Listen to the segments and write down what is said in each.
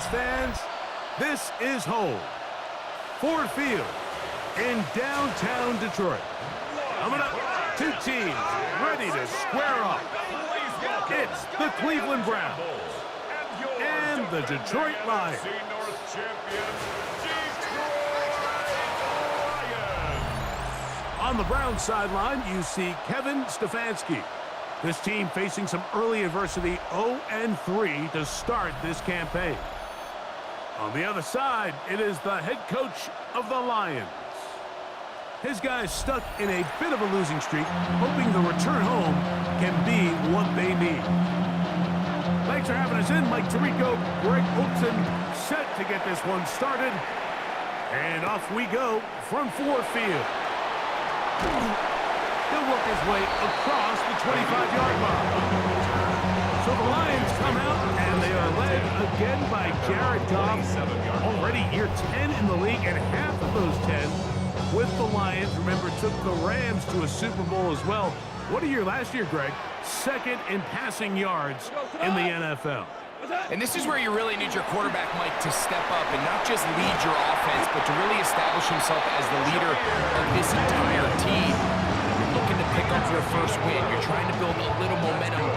Lions fans, this is home. Ford Field in downtown Detroit. Coming up, two teams ready to square up. It's the Cleveland Browns and the Detroit Lions. On the Browns sideline, you see Kevin Stefanski. This team facing some early adversity, 0-3 to start this campaign. On the other side, it is the head coach of the Lions. His guys stuck in a bit of a losing streak, hoping the return home can be what they need. Thanks for having us in. Mike Tirico, Greg Olson, set to get this one started. And off we go from Ford Field. He'll work his way across the 25-yard line. So the Lions come out, and they are led again by Jared Goff. Already year 10 in the league, and half of those 10 with the Lions. Remember, took the Rams to a Super Bowl as well. What a year last year, Greg. Second in passing yards in the NFL. And this is where you really need your quarterback, Mike, to step up and not just lead your offense, but to really establish himself as the leader of this entire team. You're looking to pick up your first win. You're trying to build a little momentum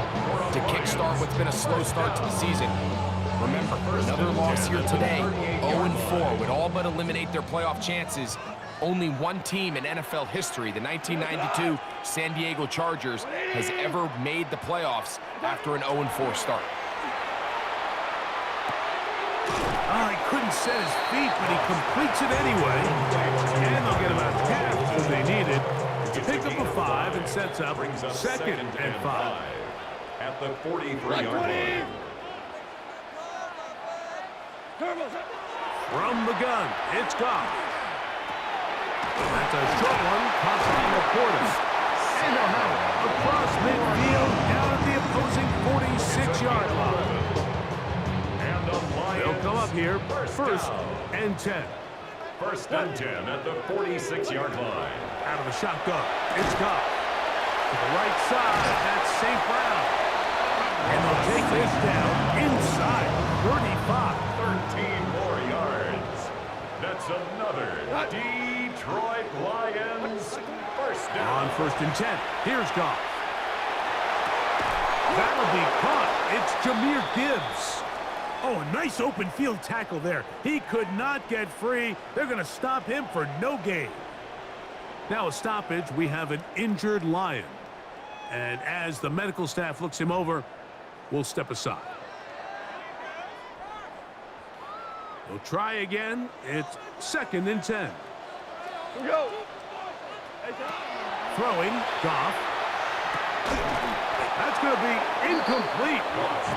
to kickstart what's been a slow start to the season. Remember, another loss here today, 0-4, would all but eliminate their playoff chances. Only one team in NFL history, the 1992 San Diego Chargers, has ever made the playoffs after an 0-4 start. Oh, he couldn't set his feet, but he completes it anyway. And they'll get about half that they needed to pick up a 5 and sets up second and 5. At the 43-yard line. From the gun, it's Goff. That's a short one, caught on the quarter. And they'll have it across midfield, down at the opposing 46-yard line. They'll come up here, first and 10. First and 10 at the 46-yard line. Out of the shotgun, it's Goff. To the right side, that's St. Brown. And they'll take this down inside 35. 13 more yards. That's another Detroit Lions first down. On first and 10, here's Goff. That'll be caught. It's Jahmyr Gibbs. Oh, a nice open field tackle there. He could not get free. They're going to stop him for no gain. Now a stoppage, we have an injured Lion. And as the medical staff looks him over, we'll step aside. We'll try again. It's second and 10. Go. Throwing, Goff. That's going to be incomplete.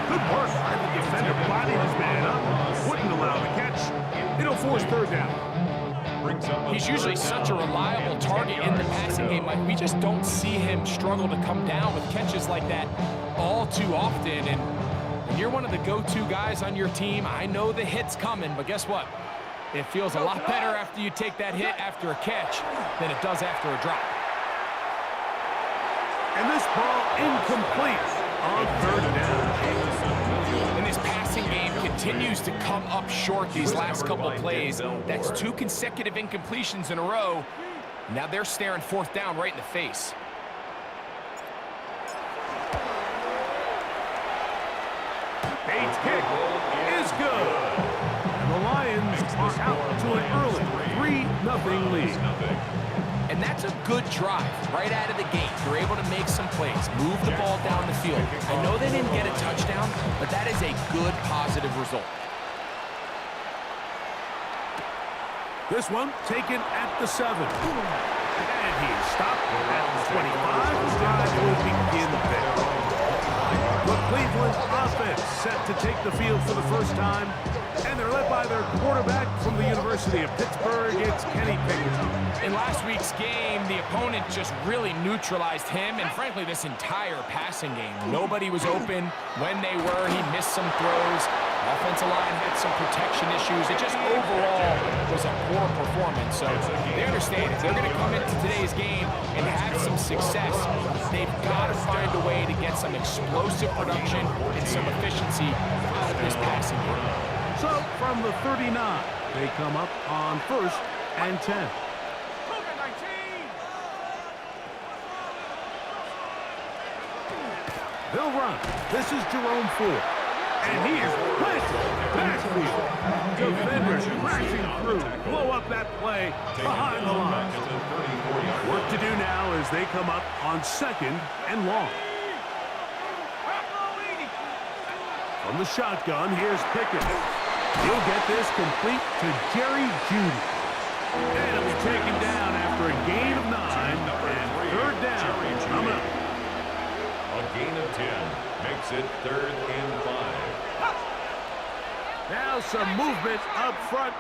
Good work. The defender bodied his man up. Wouldn't allow the catch. It'll force third down. He's usually such a reliable target in the passing game. Like, we just don't see him struggle to come down with catches like that all too often. And when you're one of the go-to guys on your team, I know the hit's coming, but guess what? It feels a lot better after you take that hit after a catch than it does after a drop. And this ball incomplete on third down. And this passing game continues to come up short these last couple plays. That's 2 consecutive incompletions in a row. Now they're staring fourth down right in the face. Bates' kick is good. And the Lions are out to an early 3-0 lead. And that's a good drive right out of the gate. You're able to make some plays, move the ball down the field. I know they didn't get a touchdown, but that is a good, positive result. This one taken at the 7. And he's stopped at the 25. The drive will begin there. The Cleveland offense set to take the field for the first time. And they're led by their quarterback from the University of Pittsburgh. It's Kenny Pickett. In last week's game, the opponent just really neutralized him and, frankly, this entire passing game. Nobody was open. When they were, he missed some throws. Offensive line had some protection issues. It just overall was a poor performance. So they understand if they're going to come into today's game and have some success, they've got to find a way to get some explosive production and some efficiency out of this passing game. So from the 39. They come up on 1st and 10. They'll run. This is Jerome Ford. And he is planted backfield. Defenders crashing through. Blow up that play behind the line. Work to do now as they come up on 2nd and long. From the shotgun, here's Pickett. He'll get this complete to Jerry Jeudy. And it'll be taken down after a gain of 9 and 3rd down. Coming up. A gain of 10 makes it 3rd and 5. Now some movement up front.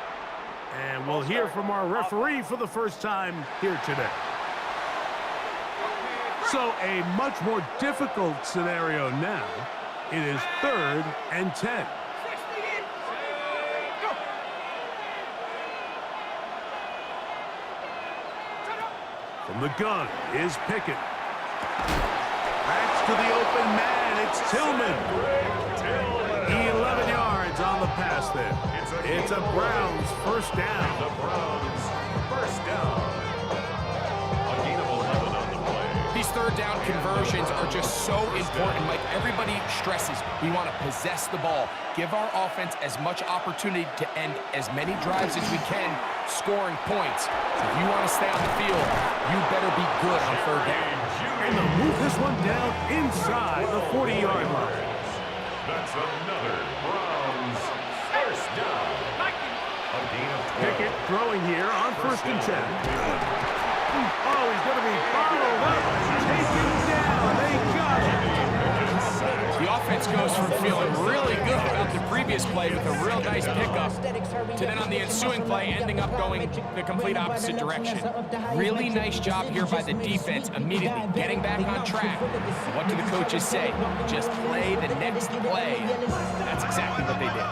And we'll hear from our referee for the first time here today. So a much more difficult scenario now. It is 3rd and 10. From the gun is Pickett. Backs to the open man. It's Tillman. 11 yards on the pass there. It's a Browns first down. The Browns first down. A gain of 11 on the play. These 3rd down conversions are just so important, Mike. Everybody stresses we want to possess the ball, give our offense as much opportunity to end as many drives as we can, scoring points. So if you want to stay on the field, you better be good on 3rd down. And they'll move this one down inside the 40-yard line. That's another Browns first down. A gain of 12. Pickett throwing here on 1st and 10. Oh, he's going to be bottled up and taken down. They got him. The offense goes from feeling really good about the previous play with a real nice pickup to then on the ensuing play ending up going the complete opposite direction. Really nice job here by the defense immediately getting back on track. What do the coaches say? Just play the next play. That's exactly what they did.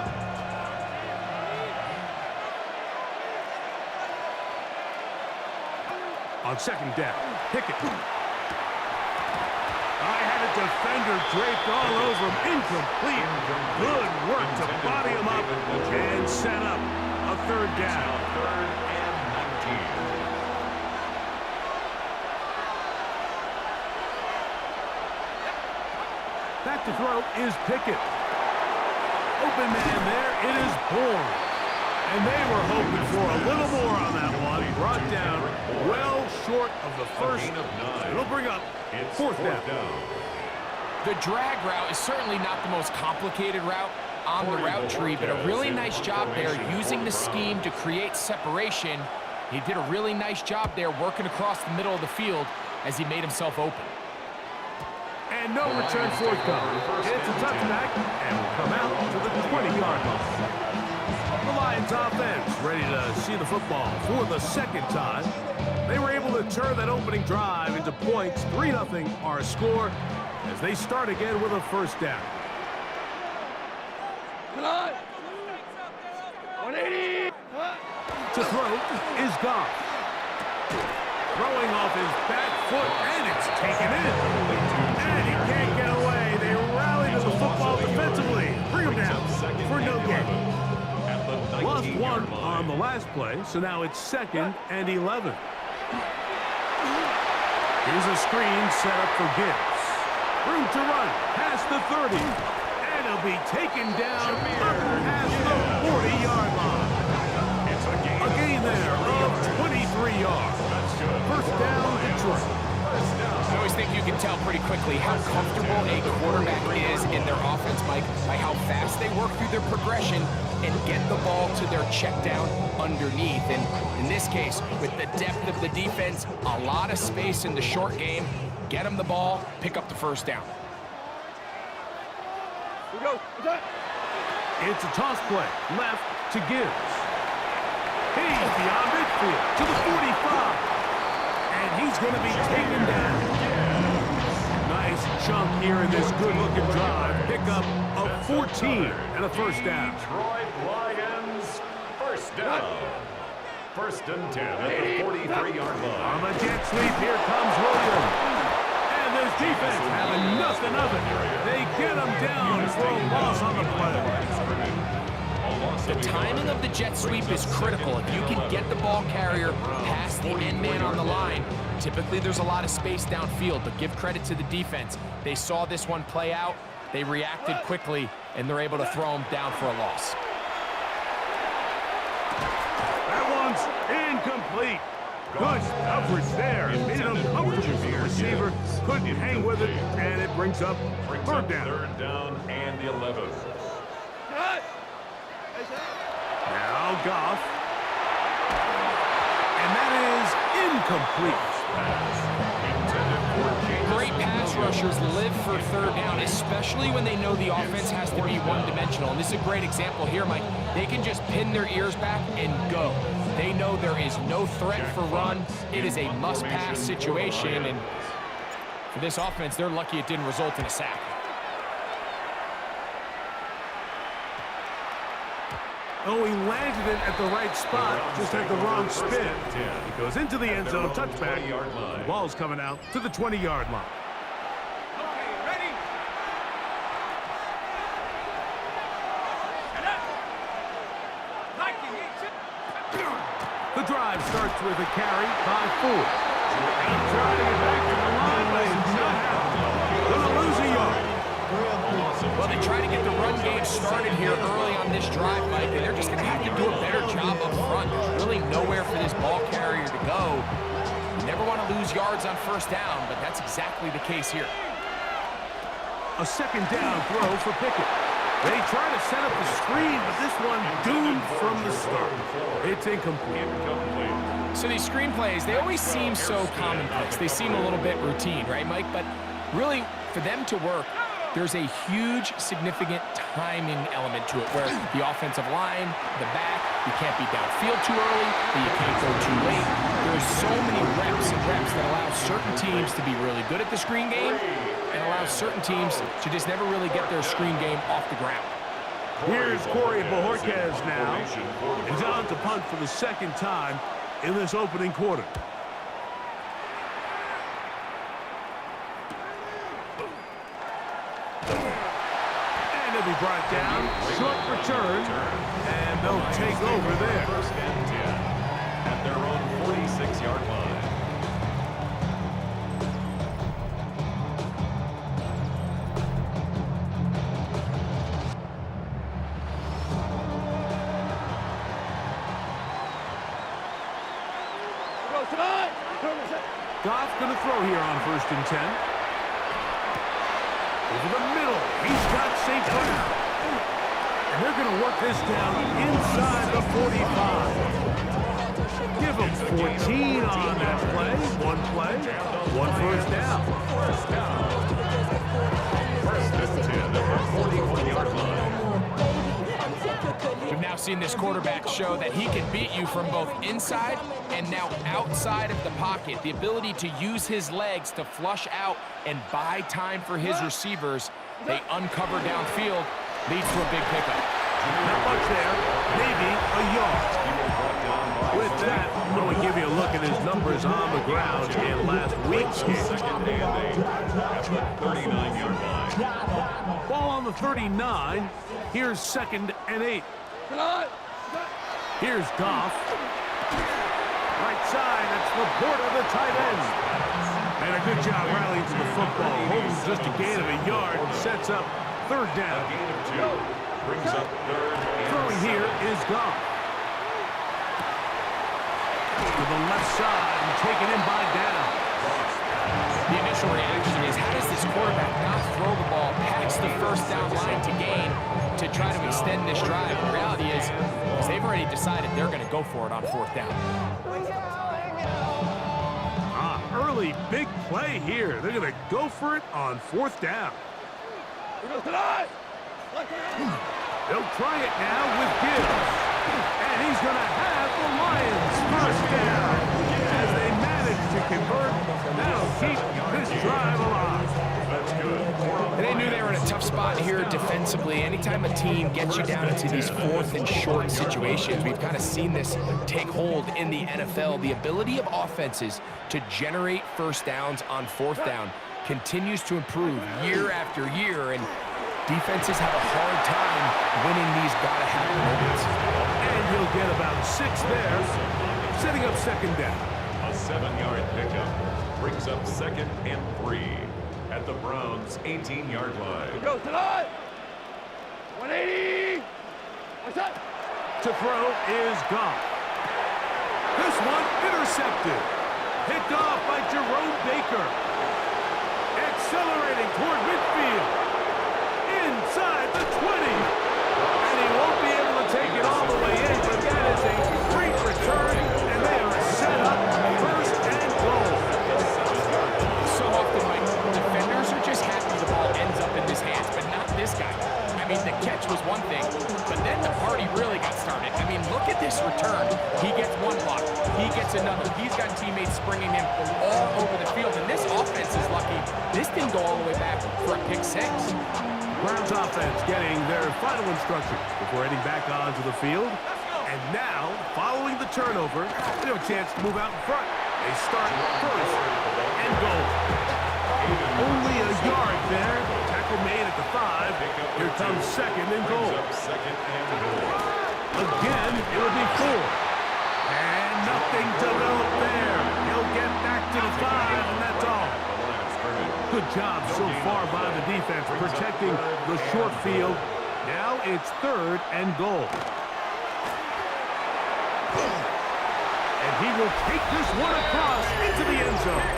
On 2nd down, Pickett. I had a defender draped all over him. Incomplete. Good work to body him up and set up a 3rd down. 3rd and 19. Back to throw is Pickett. Open man there. It is Bourne. And they were hoping for a little more on that one. Brought down well short of the first. It'll bring up 4th down. The drag route is certainly not the most complicated route on the route tree, but a really nice job there using the scheme to create separation. He did a really nice job there working across the middle of the field as he made himself open. And no return forthcoming. It's a touchback and will come out to the 20-yard line. The Lions offense ready to see the football for the 2nd time. They were able to turn that opening drive into points. 3-0 our score as they start again with a 1st down. 180. To throw is Goff. Throwing off his back foot, and it's taken in. And he can't get away. They rally to the football defensively. Bring him down for no gain. Lost 1 on the last play, so now it's 2nd and 11. Here's a screen set up for Gibbs. Room to run past the 30. And he'll be taken down up past the 40-yard line. A gain there of 23 yards. 1st down, Detroit. I always think you can tell pretty quickly how comfortable a quarterback is in their offense, Mike, by how fast they work through their progression and get the ball to their check down underneath. And in this case, with the depth of the defense, a lot of space in the short game, get them the ball, pick up the 1st down. It's a toss play, left to Gibbs. He's beyond midfield to the 45. And he's going to be taken down. Nice chunk here in this good-looking drive. Pickup of 14 and a 1st down. Detroit Lions first down. 1st and 10 at the 43-yard line. On the jet sweep, here comes Williams. And this defense having nothing of it. They get him down for a loss on the play. A loss The timing of the jet sweep is critical. If you can get the ball carrier past the end man on the line, typically there's a lot of space downfield, but give credit to the defense. They saw this one play out, they reacted quickly, and they're able to throw him down for a loss. That one's incomplete. Good coverage there. Made it uncomfortable for the receiver. Couldn't hang with it, and it brings up third down. Third down and 11. Now Goff. And that is incomplete. Great pass rushers live for third down, especially when they know the offense has to be one-dimensional. And this is a great example here, Mike. They can just pin their ears back and go. They know there is no threat for run. It is a must-pass situation, and for this offense, they're lucky it didn't result in a sack. Oh, he landed it at the right spot, just had the wrong spin. He goes into the end zone, touchback. The ball's coming out to the 20-yard line. The drive starts with a carry by Ford. And trying to get back to the line, but it's not happening. Gonna lose a yard. Well, they try to get the run game started here early on this drive, Mike, and they're just going to have to do a better job up front. There's really nowhere for this ball carrier to go. You never want to lose yards on first down, but that's exactly the case here. A second down throw for Pickett. They try to set up the screen, but this one doomed from the start. It's incomplete. So these screen plays, they always seem so commonplace. They seem a little bit routine, right, Mike? But really, for them to work, there's a huge, significant timing element to it where the offensive line, the back, you can't be downfield too early, but you can't go too late. There's so many reps and reps that allow certain teams to be really good at the screen game and allow certain teams to just never really get their screen game off the ground. Here's Corey Bojorquez now. He's on to punt for the second time in this opening quarter. Be brought down, short return, and they'll take over there. First and 10 at their own 46-yard line. Goff going to throw here on first and 10. Over the middle, he's got St. Brown. And they're going to work this down inside the 45. Give them 14 on that play. One first down. First and 10 at the 41-yard line. We've now seen this quarterback show that he can beat you from both inside and now outside of the pocket. The ability to use his legs to flush out and buy time for his receivers. They uncover downfield, leads to a big pickup. Not much there, maybe a yard. With that, I'm going to give you a look at his numbers on the ground in last week's game. Second and 8 at the 39-yard line. Ball on the 39. Here's second and 8. Here's Goff. Right side, that's Laporta, the tight end. And a good job rallying to the football. Holds just a gain of a yard and sets up third down. A gain of 2 brings up third and Throwing here is Goff. To the left side and taken in by down. The initial reaction is, how does this quarterback not throw the ball past the first down line to gain to try to extend this drive? The reality is they've already decided they're going to go for it on fourth down. Early big play here. They're going to go for it on fourth down. They'll try it now with Gibbs. And he's going to have the Lions first down. As they manage to convert, that'll keep this drive alive. That's good. And they knew they were in a tough spot here defensively. Anytime a team gets you down into these fourth and short situations, we've kind of seen this take hold in the NFL. The ability of offenses to generate first downs on fourth down continues to improve year after year. And Defenses have a hard time winning these gotta-have moments. And he'll get about 6 there, setting up second down. A 7-yard pickup brings up 2nd and 3 at the Browns' 18-yard line. Go tonight. 180. What's up? To throw is gone. This one intercepted. Picked off by Jerome Baker. Accelerating toward midfield. Inside the 20. And he won't be able to take it all the way in, but that is a great return, and they are set up first and goal. So often, Mike, defenders are just happy the ball ends up in his hands, but not this guy. I mean, the catch was one thing, but then the party really got started. I mean, look at this return. He gets one block. He gets another. He's got teammates springing him all over the field, and this offense is lucky. This didn't go all the way back for a pick 6. Browns offense getting their final instructions before heading back onto the field. And now, following the turnover, they have a chance to move out in front. They start first and goal. Only a yard there. Tackle made at the 5. Here comes second and goal. Again, it'll be 4. And nothing developed there. He'll get back to the 5, and that's all. Good job so far by the defense protecting the short field. Now it's 3rd and goal. And he will take this one across into the end zone.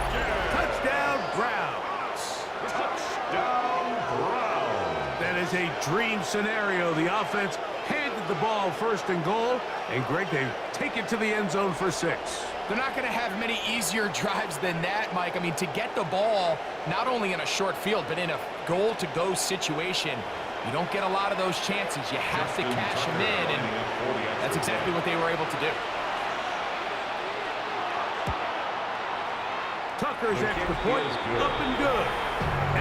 Touchdown, Browns. Touchdown, Browns. That is a dream scenario. The offense handed the ball 1st and goal. And Greg, they take it to the end zone for 6. They're not going to have many easier drives than that, Mike. I mean, to get the ball, not only in a short field, but in a goal-to-go situation, you don't get a lot of those chances. You have to cash them in, and that's exactly what they were able to do. Tucker's extra point, up and good.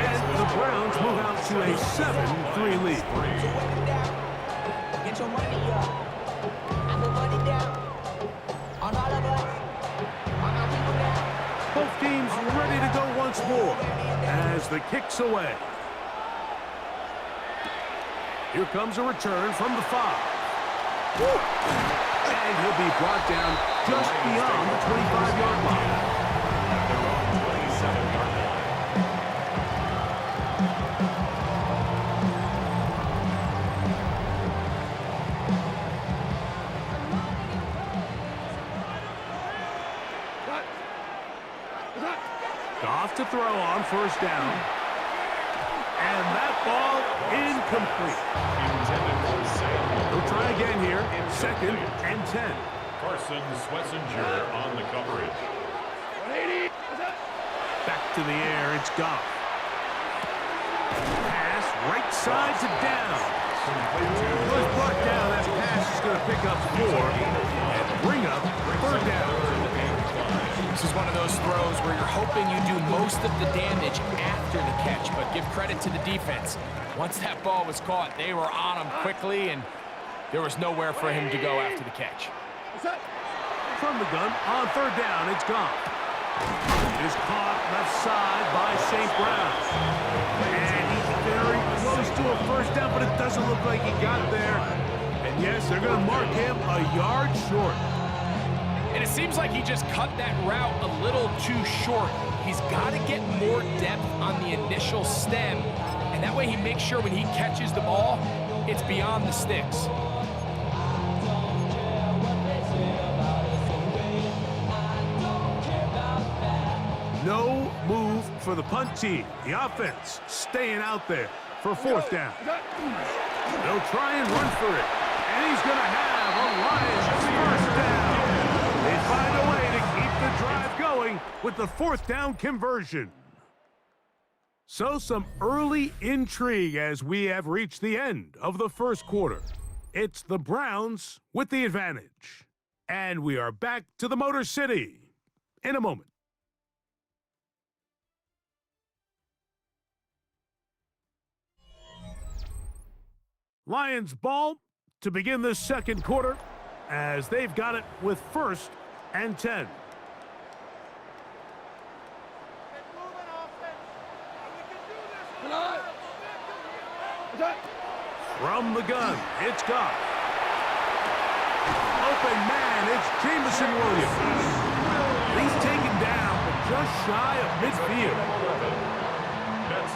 And the Browns move out to a 7-3 lead. Get your money up. I put money down on all of us. Both teams ready to go once more as the kick's away. Here comes a return from the 5. And he'll be brought down just beyond the 25-yard line. Goff to throw on 1st down. And that ball incomplete. He'll try again here. 2nd and 10. Carson Swessinger on the coverage. 180. Back to the air, it's Goff. Pass right side to down. Was brought down. That pass is going to pick up 4 and bring up 3rd down. This is one of those throws where you're hoping you do most of the damage after the catch, but give credit to the defense. Once that ball was caught, they were on him quickly, and there was nowhere for him to go after the catch. From the gun, on 3rd down, it's Goff. It is caught left side by St. Brown. And he's very close to a 1st down, but it doesn't look like he got there. And yes, they're going to mark him a yard short. And it seems like he just cut that route a little too short. He's got to get more depth on the initial stem, and that way he makes sure when he catches the ball, it's beyond the sticks. No move for the punt team. The offense staying out there for 4th down. They'll try and run for it, and he's going to have a Lions 1st down. They find a way to keep the drive going with the 4th down conversion. So some early intrigue as we have reached the end of the 1st quarter. It's the Browns with the advantage. And we are back to the Motor City in a moment. Lions ball to begin this 2nd quarter as they've got it with 1st and 10. What's From the gun, it's Goff. Open man, it's Jameson Williams. He's taken down, but just shy of midfield.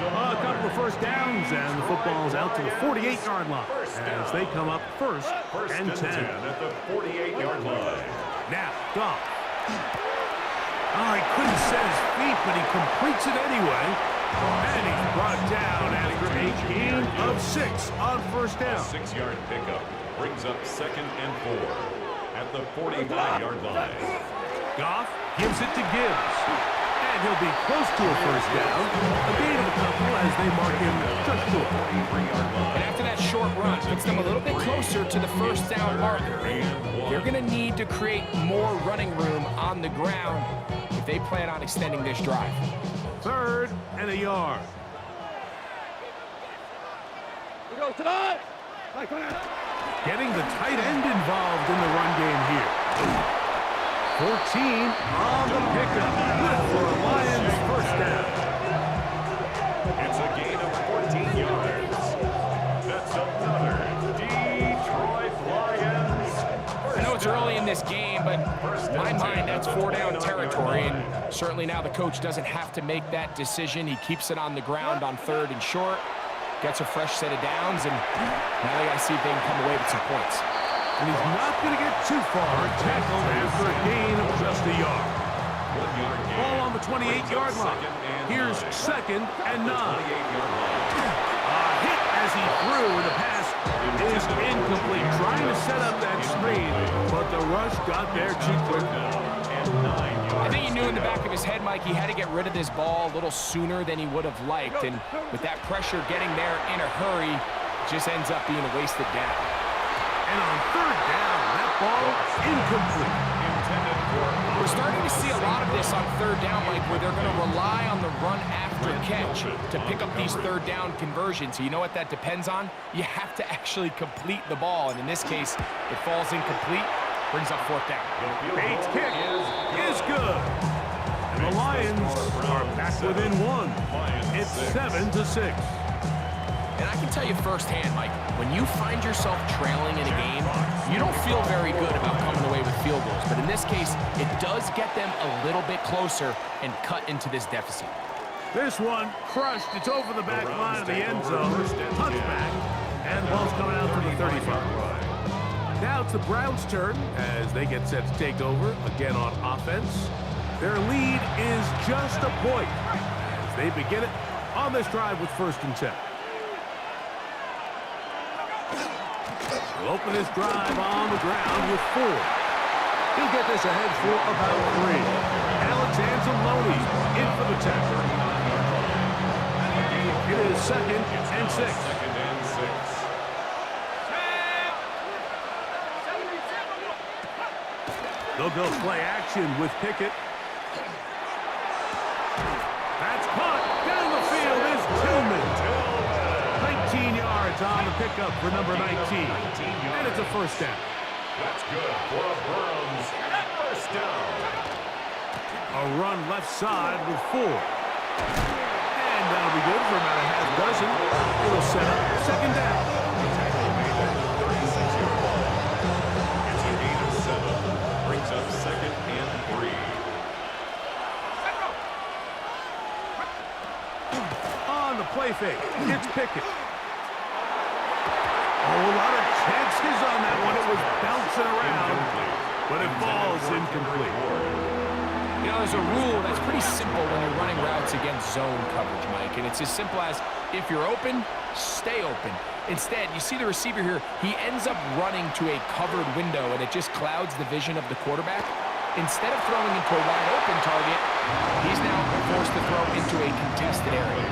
A couple of first downs, and the football's out to the 48-yard line as they come up first and 10. At the 48-yard line. Now, Goff. Oh, he couldn't set his feet, but he completes it anyway. And he's brought down after a gain of 6 on first down. 6-yard pickup brings up 2nd and 4 at the 45-yard line. Goff gives it to Gibbs. And he'll be close to a first down. A gain of a couple as they mark him just short. And after that short run, puts them a little bit closer to the first down marker. They're going to need to create more running room on the ground if they plan on extending this drive. 3rd and a yard. We go tonight. Getting the tight end involved in the run game here. 14 on the pickup. Good for a Lions first down. It's a gain of 14 yards. That's another Detroit Lions. I know it's early in this game, but in my mind, that's 4-down territory, and certainly now the coach doesn't have to make that decision. He keeps it on the ground on 3rd and short, gets a fresh set of downs, and now they got to see if they can come away with some points. And he's not going to get too far, tackled after a gain of just a yard. Ball on the 28-yard line. Here's 2nd and 9. A hit as he threw, and the pass is incomplete. Trying to set up that screen, but the rush got there too quick. I think he knew in the back of his head, Mike, he had to get rid of this ball a little sooner than he would have liked. And with that pressure getting there in a hurry, it just ends up being a wasted down. And on 3rd down, that ball incomplete. We're starting to see a lot of this on 3rd down, Mike, where they're going to rely on the run after catch to pick up these 3rd down conversions. So you know what that depends on? You have to actually complete the ball. And in this case, it falls incomplete, brings up 4th down. Bates' kick is good. And the Lions are back within 1. It's 7-6. And I can tell you firsthand, Mike, when you find yourself trailing in a game, you don't feel very good about coming away with field goals. But in this case, it does get them a little bit closer and cut into this deficit. This one crushed. It's over the back line of the end zone. Touchback. And the ball's coming out to the 35. Now it's the Browns' turn as they get set to take over again on offense. Their lead is just a point as they begin it on this drive with 1st and 10. He'll open his drive on the ground with 4. He'll get this ahead for about 3. Alex Anzalone in for the tackle. It is 2nd and 6. They'll go play action with Pickett. That's caught. Down the field is Tillman. 19 yards on the pickup for number 19. And it's a first down. That's good for a Browns first down. A run left side with 4. And that'll be good for about a half dozen. It'll set up 2nd down. It's a gain of 7. Brings up 2nd and 3. On the play fake, it's Pickett. A lot of chances on that one. It was bouncing around, but it falls incomplete. You know, there's a rule that's pretty simple when you're running routes against zone coverage, Mike, and it's as simple as if you're open, stay open. Instead, you see the receiver here, he ends up running to a covered window, and it just clouds the vision of the quarterback. Instead of throwing into a wide open target, he's now forced to throw into a contested area.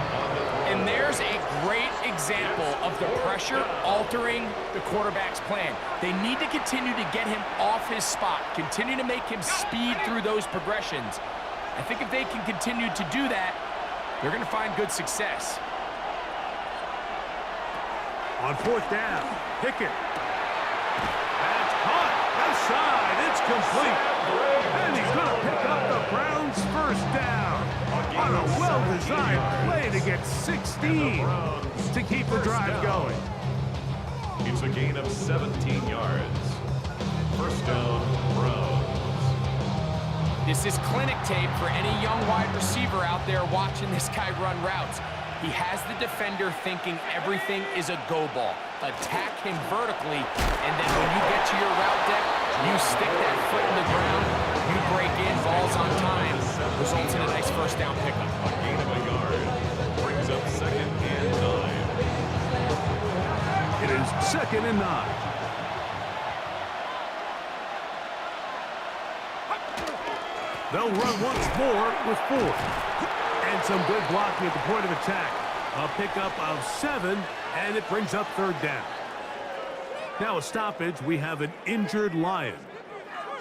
And there's a great example of the pressure altering the quarterback's plan. They need to continue to get him off his spot, continue to make him speed through those progressions. I think if they can continue to do that, they're going to find good success. On 4th down, Pickett. That's caught. Left side. It's complete. And he's going to pick up the Browns' first down. On a well-designed play to get 16 to keep the drive going. It's a gain of 17 yards. First down, Browns. This is clinic tape for any young wide receiver out there watching this guy run routes. He has the defender thinking everything is a go ball. Attack him vertically, and then when you get to your route depth, you stick that foot in the ground, you break in, balls on time, results in a nice first down pickup. A gain of a yard. Brings up 2nd and 9. It is 2nd and 9. They'll run once more with 4. And some good blocking at the point of attack. A pickup of 7, and it brings up 3rd down. Now a stoppage, we have an injured Lion.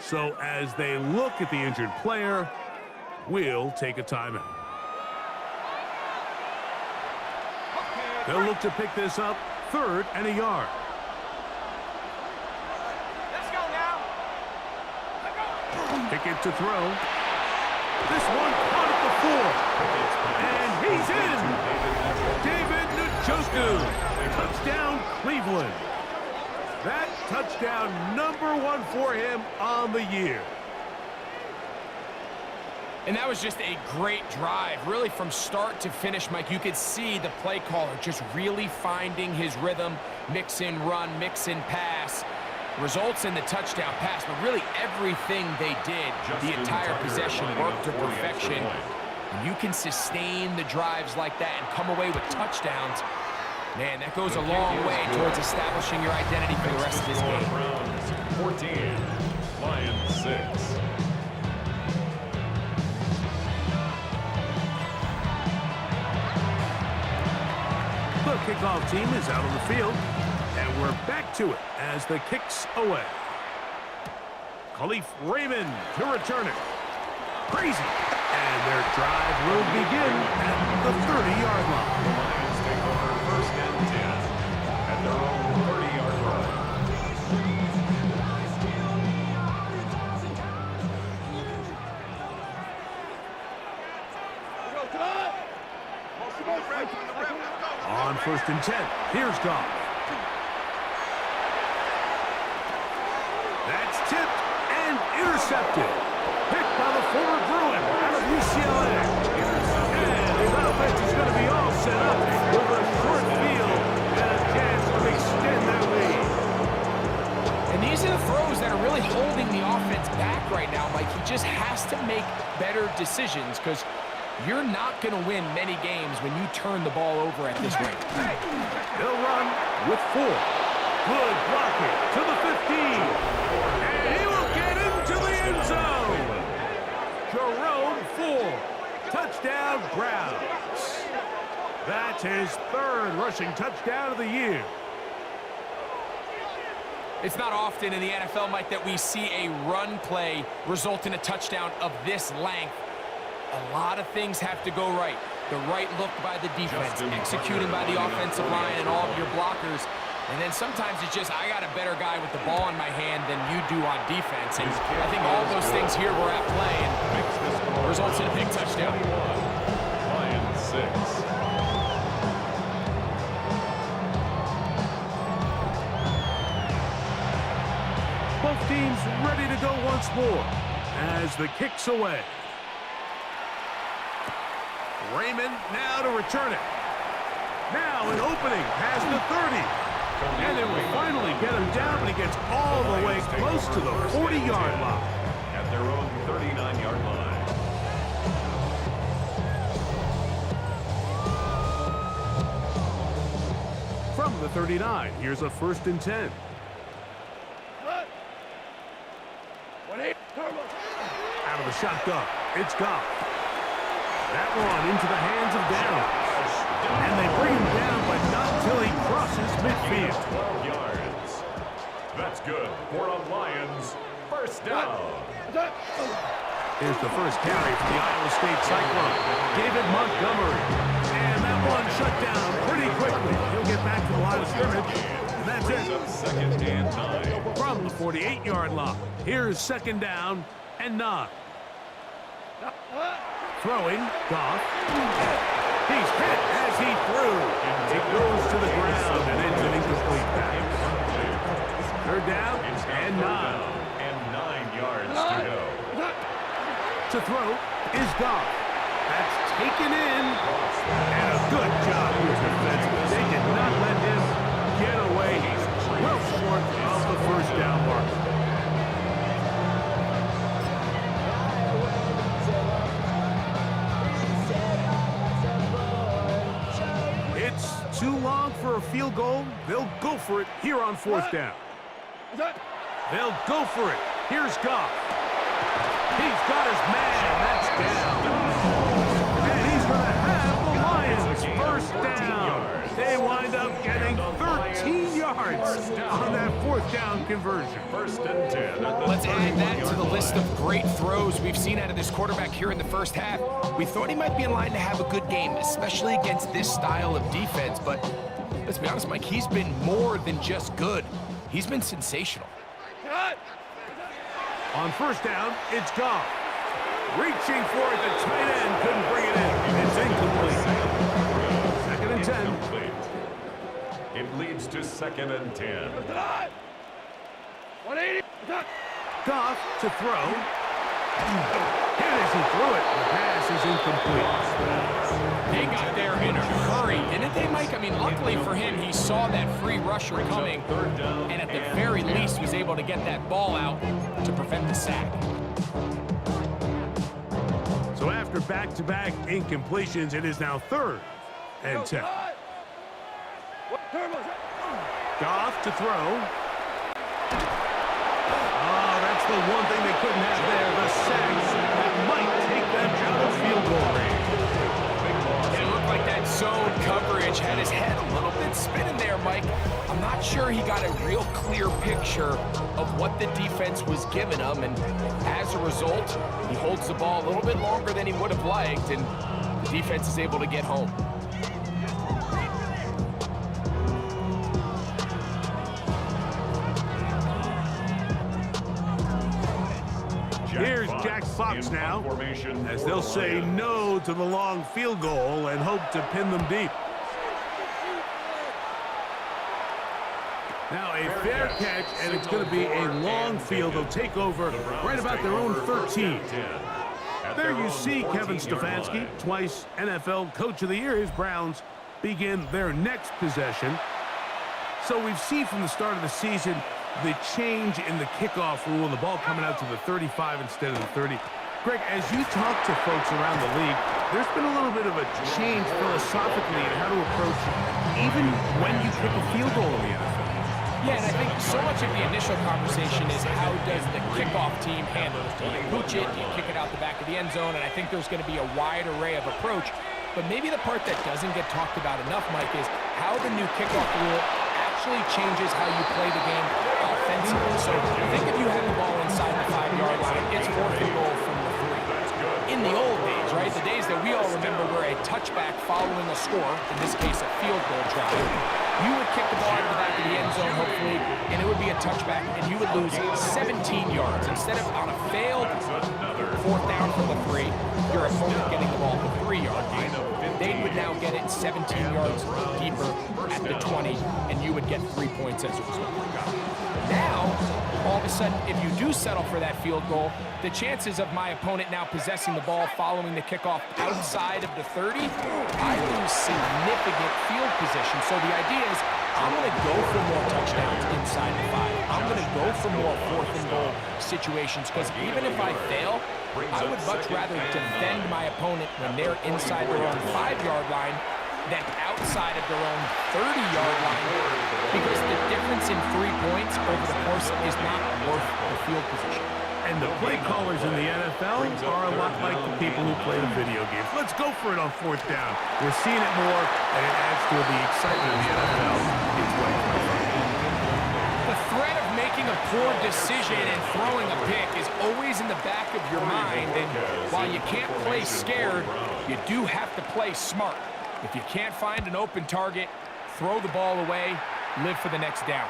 So as they look at the injured player, we'll take a timeout. They'll look to pick this up 3rd and a yard. Let's go now. Pick it to throw. This one caught at the 4. And he's in. David Njoku. Touchdown, Cleveland. That touchdown #1 for him on the year. And that was just a great drive. Really from start to finish, Mike, you could see the play caller just really finding his rhythm. Mix in run, mix in pass. Results in the touchdown pass, but really everything they did, the entire possession worked to perfection. And you can sustain the drives like that and come away with touchdowns. Man, that goes a long way towards establishing your identity for the rest of this game. Browns 14, Lions 6. The kickoff team is out on the field, and we're back to it as the kick's away. Khalif Raymond to return it. Crazy. And their drive will begin at the 30-yard line. The Lions take over 1st and 10 at their own 30-yard line. We go tonight. On 1st and 10, here's Goff. That's tipped and intercepted. Picked by the former Bruin out of UCLA. And his offense is going to be all set up with a short field and a chance to extend their lead. And these are the throws that are really holding the offense back right now, Mike. He just has to make better decisions because you're not going to win many games when you turn the ball over at this rate. They'll run with 4. Good blocking to the 15. And he will get into the end zone. Jerome Ford. Touchdown, Browns. That's his 3rd rushing touchdown of the year. It's not often in the NFL, Mike, that we see a run play result in a touchdown of this length. A lot of things have to go right. The right look by the defense, executing by the offensive line and all of your blockers. And then sometimes it's just, I got a better guy with the ball in my hand than you do on defense. And I think all those things here were at play and results in a big touchdown. Lions 6. Both teams ready to go once more as the kick's away. Raymond now to return it. Now an opening past the 30. And it will finally get him down, but he gets all the way close to the 40-yard line. At their own 39-yard line. From the 39, here's a 1st and 10. Out of the shotgun, it's Goff. That one into the hands of Downs. And they bring him down, but not until he crosses midfield. 12 yards. That's good for a Lions 1st down. Here's the first carry for the Iowa State Cyclone, David Montgomery. And that one shut down pretty quickly. He'll get back to the line of scrimmage. And that's it. 2nd and 9. From the 48-yard line, here's 2nd down and 9. Throwing, Goff. He's hit as he threw. It goes to the ground, and it's an incomplete pass. Third down It's now and 9. third down and 9 yards to go. To throw is Goff. That's taken in. And a good job with the defense. They did not let him get away. He's well short of the first down mark. It's too long for a field goal. They'll go for it here on fourth down. They'll go for it. Here's Goff. He's got his man. That's down. And he's going to have the Lions first down. They wind up getting 13 yards on that fourth down conversion. First and 10 at the Let's add that to the 31-yard list line. of great throws we've seen out of this quarterback here in the first half. We thought he might be in line to have a good game, especially against this style of defense. But let's be honest, Mike, he's been more than just good. He's been sensational. On first down, it's Goff. Reaching for it, the tight end couldn't bring it in. It's incomplete. Second and 10. Incomplete. It leads to second and 10. Goff to throw. And as he threw it, the pass is incomplete. They got there in a hurry, didn't they, Mike? I mean, luckily for him, he saw that free rusher coming, and at the very least was able to get that ball out to prevent the sack. So after back-to-back incompletions, it is now third and 10. Goff to throw. Oh, that's the one thing they couldn't have there, the sack that might take them out of field goal range. It looked like that zone coverage had his head a little bit spinning there, Mike. I'm not sure he got a real clear picture of what the defense was giving him, and as a result, he holds the ball a little bit longer than he would have liked, and the defense is able to get home. Here's Jack Fox now, as they'll say no to the long field goal and hope to pin them deep. Now a fair catch, and it's going to be a long field. They'll take over right about their own 13. There you see Kevin Stefanski, twice NFL Coach of the Year. His Browns begin their next possession. So we've seen from the start of the season the change in the kickoff rule, the ball coming out to the 35 instead of the 30. Greg, as you talk to folks around the league, there's been a little bit of a change philosophically in how to approach even when you kick a field goal in the NFL. Yeah, and I think so much of the initial conversation is how does the kickoff team handle it? Do you pooch it? Do you kick it out the back of the end zone? And I think there's going to be a wide array of approach. But maybe the part that doesn't get talked about enough, Mike, is how the new kickoff rule actually changes how you play the game offensively. So think if you have the ball inside the 5-yard line, it's fourth and goal from the 3. In the old days, right, the days that we all remember were a touchback following a score, in this case a field goal try, you would kick the ball to the back of the end zone, hopefully, and it would be a touchback, and you would lose 17 yards. Instead of on a failed fourth down from the 3, your opponent getting the ball at the 3-yard line, they would now get it 17 yards deeper at the 20, and you would get 3 points as a result. Now, all of a sudden, if you do settle for that field goal, the chances of my opponent now possessing the ball following the kickoff outside of the 30, I lose significant field position. So the idea is I'm going to go for more touchdowns inside the 5. I'm going to go for more fourth and goal situations, because even if I fail, I would much rather defend my opponent when they're inside their own 5-yard line than outside of their own 30-yard line, because the difference in 3 points over the course is not worth the field position. And the play callers in the NFL are a lot like the people who play the video games. Let's go for it on fourth down. We're seeing it more, and it adds to the excitement of the NFL in 2025. The threat of making a poor decision and throwing a pick is always in the back of your mind, and while you can't play scared, you do have to play smart. If you can't find an open target, throw the ball away, live for the next down.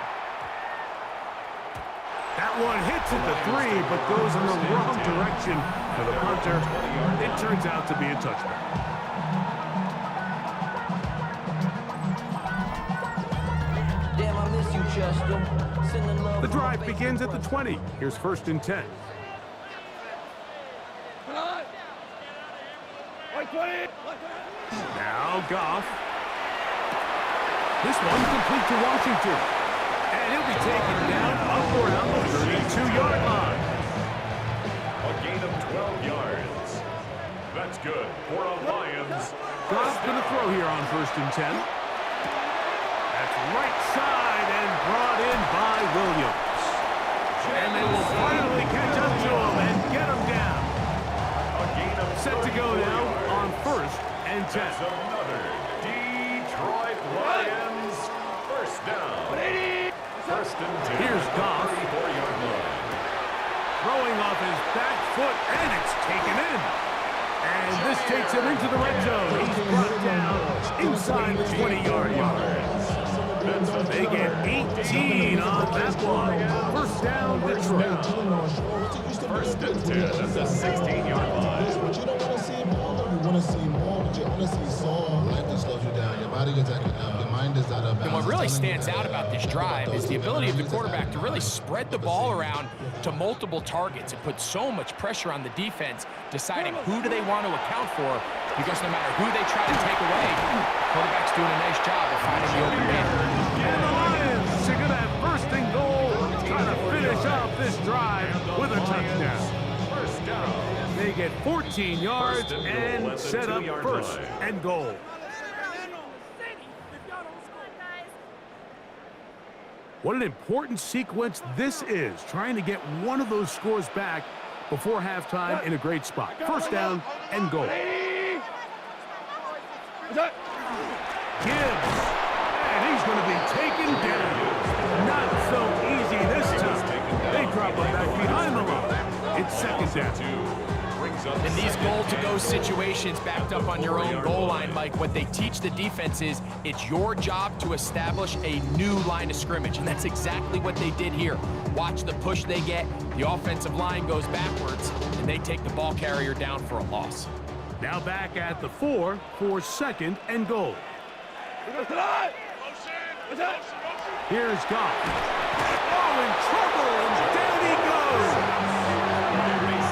That one hits at the 3, but goes in the wrong direction for the punter. It turns out to be a touchback. Damn, I miss you, trust them. Send the love The from drive my begins at the Facebook 20. Here's 1st and 10. Now Goff. This one complete to Washington. And he'll be taken down upward on the 32-yard line. A gain of 12 yards. That's good for a Lions. Goff's going to throw here on 1st and 10. That's right side and brought in by Williams. And they will finally catch up to him and get him down. A gain of Set to go 34 now yards. on 1st and 10. That's another Detroit Lions first down. 1st and 10. Here's Goff. 34-yard line. Throwing off his back foot, and it's taken in. And this takes him into the red zone. He's brought down inside the 20-yard line. They get 18 on that one. 1st down, Detroit. 1st and 10 at the 16-yard line. But you don't want to see more. You want to see more, but you want to see Saul. Life just slows you down. Your body gets acting up. Your mind is out of balance. And what really stands out about this drive is the ability of the quarterback to really spread the ball around to multiple targets. It puts so much pressure on the defense, deciding who do they want to account for, because no matter who they try to take away, the quarterback's doing a nice job of finding the open man. And the Lions are going to have 1st and goal, trying to finish off this drive with a touchdown. First down. They get 14 yards and set up 1st and goal. What an important sequence this is, trying to get one of those scores back before halftime in a great spot. 1st down and goal. Gibbs, and he's going to be taken down. Not so easy this time. They drop him back behind the line. It's 2nd down. In these goal-to-go situations backed up on your own goal line, Mike, what they teach the defense is it's your job to establish a new line of scrimmage, and that's exactly what they did here. Watch the push they get. The offensive line goes backwards, and they take the ball carrier down for a loss. Now back at the 4 for 2nd and goal. Here's Goff. Oh, in trouble, and down he goes.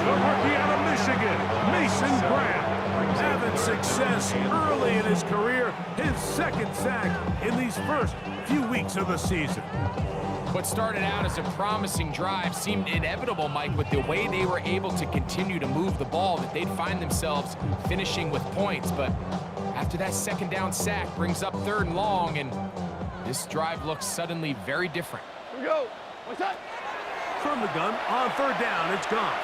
The rookie out of Michigan, Mason Graham, having success early in his career, his 2nd sack in these first few weeks of the season. What started out as a promising drive seemed inevitable, Mike, with the way they were able to continue to move the ball, that they'd find themselves finishing with points. But after that 2nd down sack brings up 3rd and long, and this drive looks suddenly very different. Here we go. What's that? From the gun, on 3rd down, it's gone.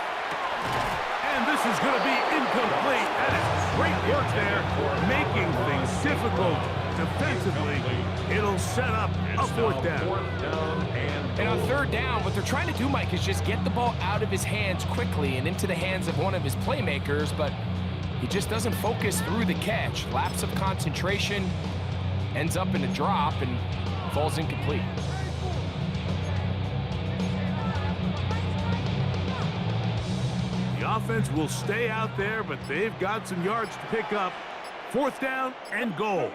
And this is going to be incomplete. That is great work there, making things difficult defensively. It'll set up a 4th down. And on 3rd down, what they're trying to do, Mike, is just get the ball out of his hands quickly and into the hands of one of his playmakers, but he just doesn't focus through the catch. Lapse of concentration, ends up in a drop, and falls incomplete. The offense will stay out there, but they've got some yards to pick up. 4th down and goal.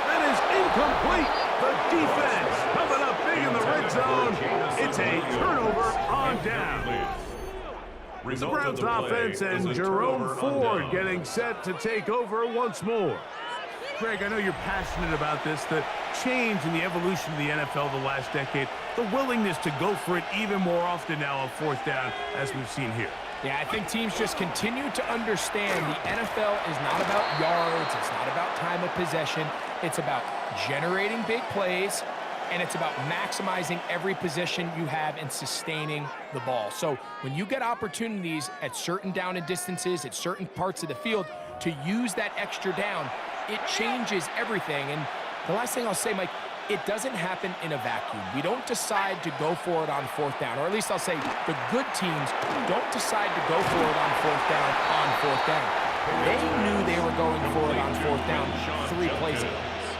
That is incomplete. The defense coming up big in the red zone. It's a turnover on down. The Browns offense and Jerome Ford getting set to take over once more. Greg, I know you're passionate about this, the change in the evolution of the NFL the last decade, the willingness to go for it even more often now on 4th down, as we've seen here. Yeah, I think teams just continue to understand the NFL is not about yards, it's not about time of possession, it's about generating big plays, and it's about maximizing every possession you have and sustaining the ball. So when you get opportunities at certain down and distances, at certain parts of the field, to use that extra down, it changes everything. And the last thing I'll say, Mike, it doesn't happen in a vacuum. We don't decide to go for it on 4th down, or at least I'll say the good teams don't decide to go for it on 4th down They knew they were going for it on 4th down 3 plays ago.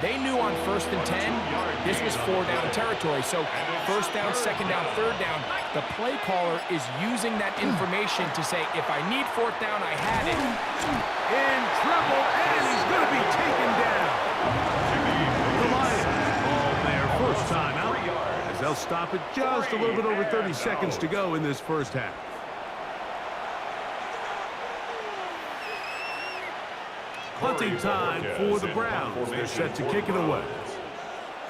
They knew on 1st and 10, this was 4-down territory. So 1st down, 2nd down, 3rd down, the play caller is using that information to say, if I need 4th down, I had it. In trouble, and he's going to be taken down. They'll stop it just a little bit over 30 seconds to go in this first half. Punting time for the Browns. They're set to kick it away,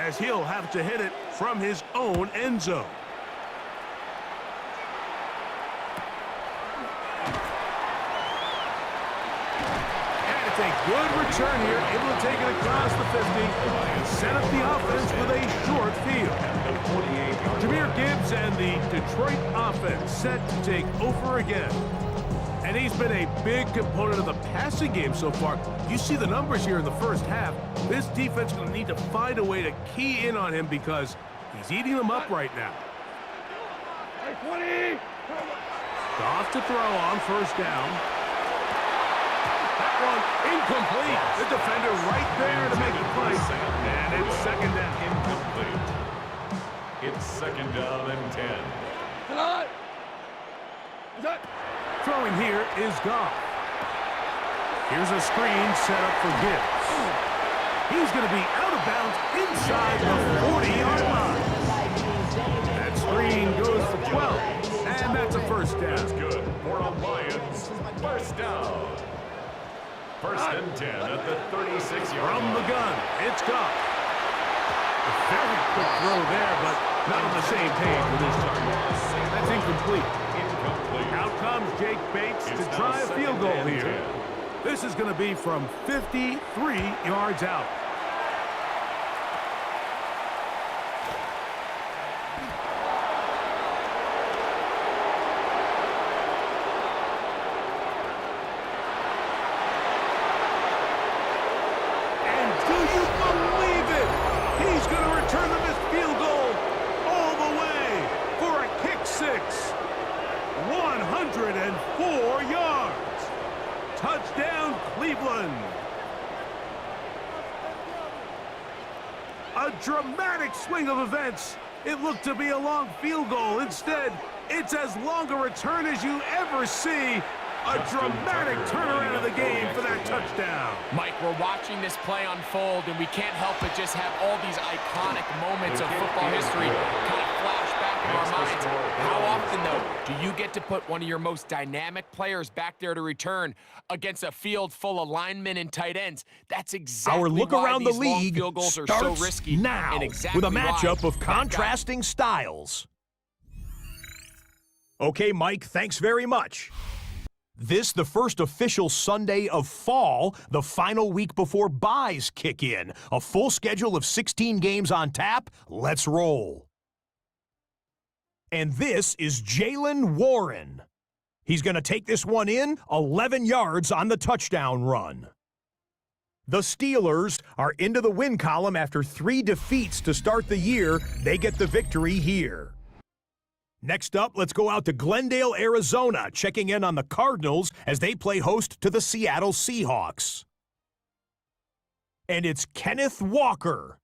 as he'll have to hit it from his own end zone. And it's a good return here, able to take it across the 50 and set up the offense with a short field. Jahmyr Gibbs and the Detroit offense set to take over again. And he's been a big component of the passing game so far. You see the numbers here in the first half. This defense is going to need to find a way to key in on him because he's eating them up right now. Off to throw on first down. That one incomplete. The defender right there to make the play. And it's second down. Incomplete. It's second down and 10. Throwing here is Goff. Here's a screen set up for Gibbs. He's going to be out of bounds inside the 40-yard line. That screen goes for 12, and that's a first down. That's good for the Lions. First down. First and 10 at the 36-yard From line. the gun, it's Goff. A very quick throw there, but not on the same page with his target. That's incomplete. Out comes Jake Bates to try a field goal here. This is going to be from 53 yards out. And do you believe it? He's going to return the missed field goal all the way for a kick six. 104 yards. Touchdown, Cleveland. A dramatic swing of events. It looked to be a long field goal. Instead, it's as long a return as you ever see. A dramatic turnaround of the game for that touchdown. Mike, we're watching this play unfold, and we can't help but just have all these iconic moments of football history kind of flash back in our minds. How often, though, do you get to put one of your most dynamic players back there to return against a field full of linemen and tight ends? That's exactly our look why around the these long league field goals are so starts risky. now and exactly with a matchup why of contrasting styles. Okay, Mike, thanks very much. This, the first official Sunday of fall, the final week before byes kick in. A full schedule of 16 games on tap. Let's roll. And this is Jaylen Warren. He's going to take this one in, 11 yards on the touchdown run. The Steelers are into the win column after 3 defeats to start the year. They get the victory here. Next up, let's go out to Glendale, Arizona, checking in on the Cardinals as they play host to the Seattle Seahawks. And it's Kenneth Walker.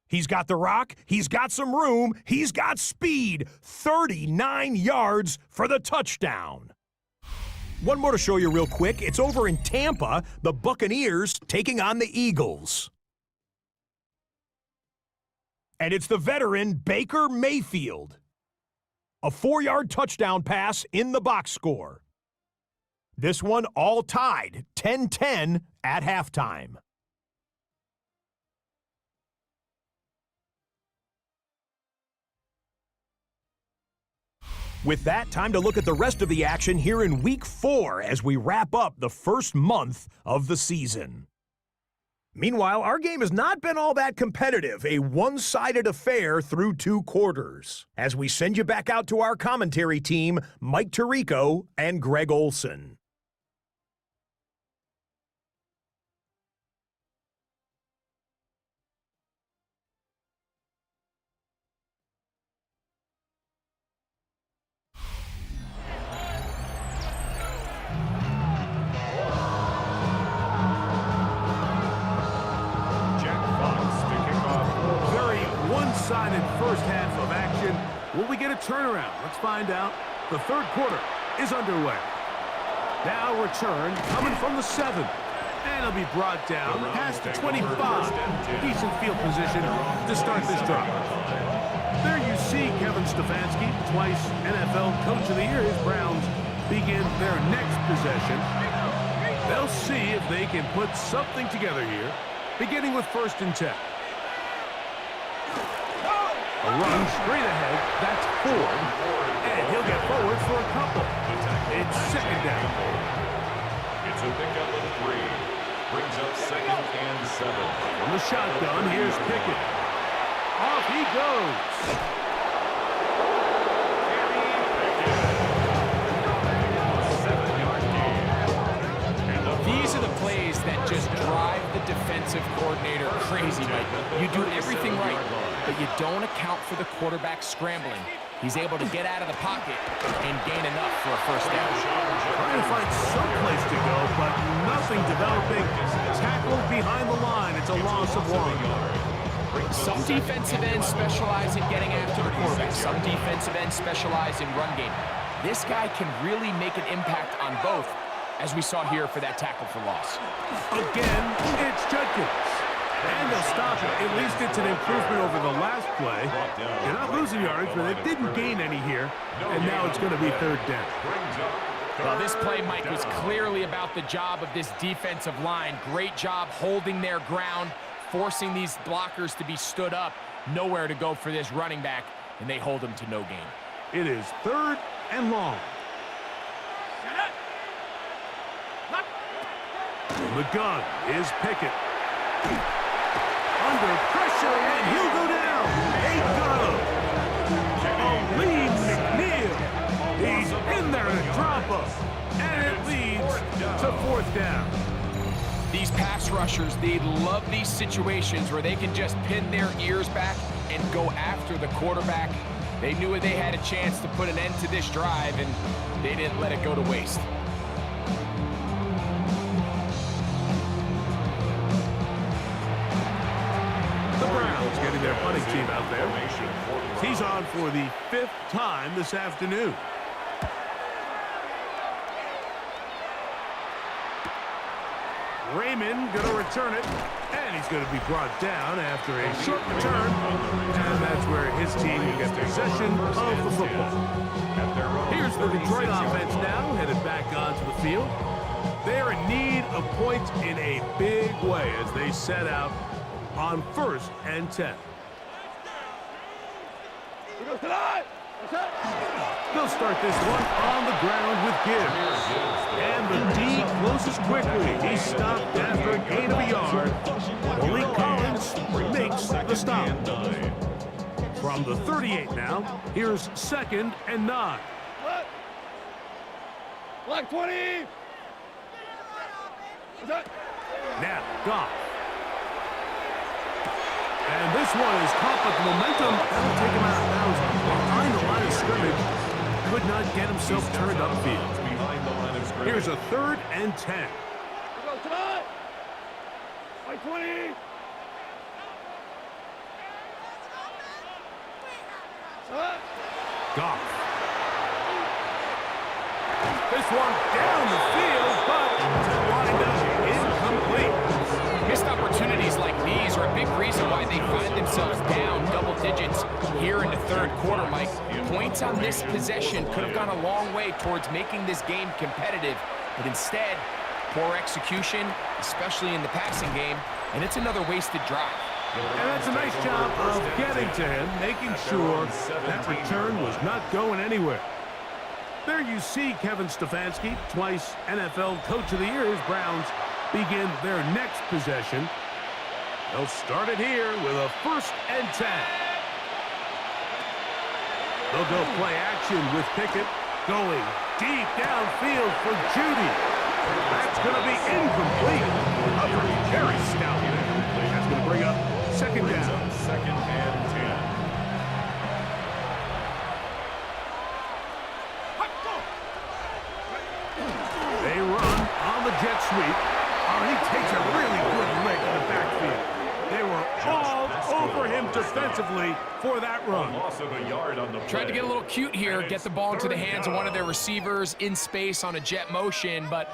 He's got the rock, he's got some room, he's got speed. 39 yards for the touchdown. One more to show you real quick. It's over in Tampa, the Buccaneers taking on the Eagles. And it's the veteran Baker Mayfield. A 4-yard touchdown pass in the box score. This one all tied, 10-10 at halftime. With that, time to look at the rest of the action here in Week 4 as we wrap up the first month of the season. Meanwhile, our game has not been all that competitive, a one-sided affair through 2 quarters. As we send you back out to our commentary team, Mike Tirico and Greg Olson. One-sided first half of action. Will we get a turnaround? Let's find out. The third quarter is underway. Now return coming from the 7. And it'll be brought down past the 25. Decent field position to start this drive. There you see Kevin Stefanski, twice NFL Coach of the Year. His Browns begin their next possession. They'll see if they can put something together here, beginning with 1st and 10. A run straight ahead, that's Ford, and he'll get forward for a couple. It's 2nd down. It's a pickup of 3. Brings up 2nd and 7. From the shotgun, here's Pickett. Off he goes. These are the plays that just drive the defensive coordinator crazy, Mike. You do everything right, but you don't account for the quarterback scrambling. He's able to get out of the pocket and gain enough for a 1st down. Trying to find some place to go, but nothing developing. Tackled behind the line. It's a loss of 1. Some defensive ends specialize in getting after the quarterback. Some defensive ends specialize in run game. This guy can really make an impact on both, as we saw here for that tackle for loss. Again, it's Judkins. And they'll stop it. At least it's an improvement over the last play. They're not losing yards, but they didn't gain any here. And now it's going to be 3rd down. Well, this play, Mike, was clearly about the job of this defensive line. Great job holding their ground, forcing these blockers to be stood up. Nowhere to go for this running back, and they hold him to no gain. It is 3rd and long. The gun is Pickett. Under pressure, and he'll go down. They got him. Lee McNeil. He's in there to drop us. And it leads to 4th down. These pass rushers, they love these situations where they can just pin their ears back and go after the quarterback. They knew they had a chance to put an end to this drive, and they didn't let it go to waste. Getting their punting team out there. He's on for the 5th time this afternoon. Raymond going to return it, and he's going to be brought down after a short return, and that's where his team will get possession of the football. Here's the Detroit offense now, headed back onto the field. They're in need of points in a big way as they set out on 1st and 10. They'll start this one on the ground with Gibbs. And the D closes quickly. He's stopped after a gain of a yard. Only Collins makes the stop. From the 38 now, here's 2nd and 9. Black 20! Now, Goff. And this one is caught, but the momentum that'll take him out of bounds behind the line of scrimmage. Could not get himself turned upfield. Here's a 3rd and 10. White 20! Goff. This one down the field, but wind up incomplete. Missed opportunities like these are a big reason why they find themselves down double digits here in the 3rd quarter, Mike. Points on this possession could have gone a long way towards making this game competitive, but instead, poor execution, especially in the passing game, and it's another wasted drive. And that's a nice job of getting to him, making sure that return was not going anywhere. There you see Kevin Stefanski, twice NFL Coach of the Year. His Browns begin their next possession. They'll start it here with a 1st and 10. They'll go play action with Pickett going deep downfield for Judy. That's going to be incomplete. Very stout there. That's going to bring up 2nd down. 2nd and 10. They run on the jet sweep. Oh, he takes a really good lick in the backfield. They were all over him defensively for that run. Loss of a yard on the play. Tried to get a little cute here, get the ball into the hands of one of their receivers in space on a jet motion, but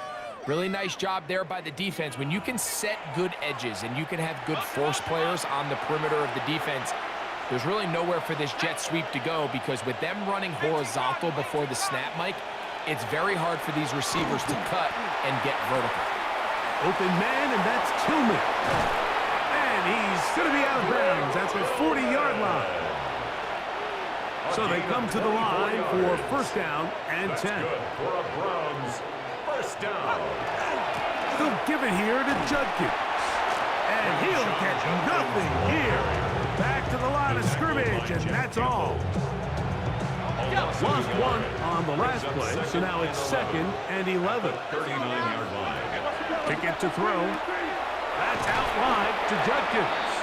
really nice job there by the defense. When you can set good edges and you can have good force players on the perimeter of the defense, There's really nowhere for this jet sweep to go because with them running horizontal before the snap, Mike, it's very hard for these receivers to cut and get vertical. Open man, and that's Tillman. And he's going to be out of bounds at the 40-yard line. So they come to the line for first down and 10. Good for a Browns first down. They'll give it here to Judkins. And he'll catch nothing here. Back to the line of scrimmage, and that's all. Lost one on the last play, so now it's 2nd and 11. 39-yard line. Kick it to throw. That's out wide to Judkins.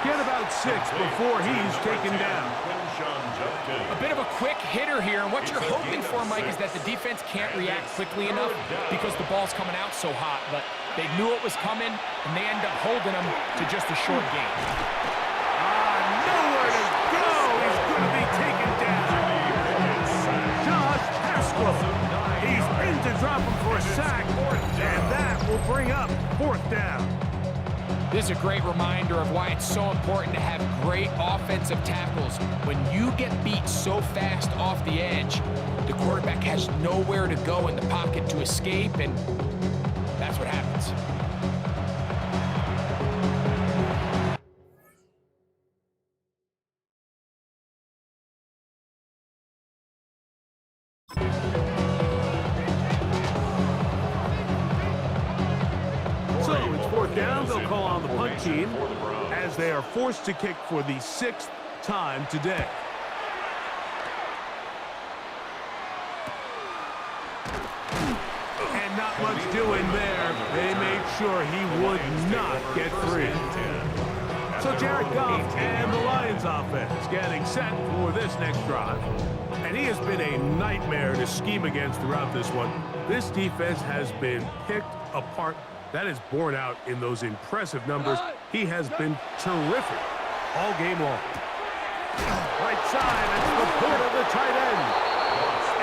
Get about 6 before he's taken down. A bit of a quick hitter here, and what you're hoping for, Mike, is that the defense can't react quickly enough because the ball's coming out so hot, but they knew it was coming, and they end up holding them to just a short gain. Nowhere to go. He's going to be taken down. Josh Haskell. He's in to drop him for a sack, and that will bring up 4th down. This is a great reminder of why it's so important to have great offensive tackles. When you get beat so fast off the edge, the quarterback has nowhere to go in the pocket to escape, and that's what happens. So it's 4th down. They'll call on the punt team as they are forced to kick for the 6th time today. And not much doing there. They made sure he would not get free. So Jared Goff and the Lions offense getting set for this next drive. And he has been a nightmare to scheme against throughout this one. This defense has been picked apart. That is borne out in those impressive numbers. He has been terrific all game long. Right side, that's the port of the tight end.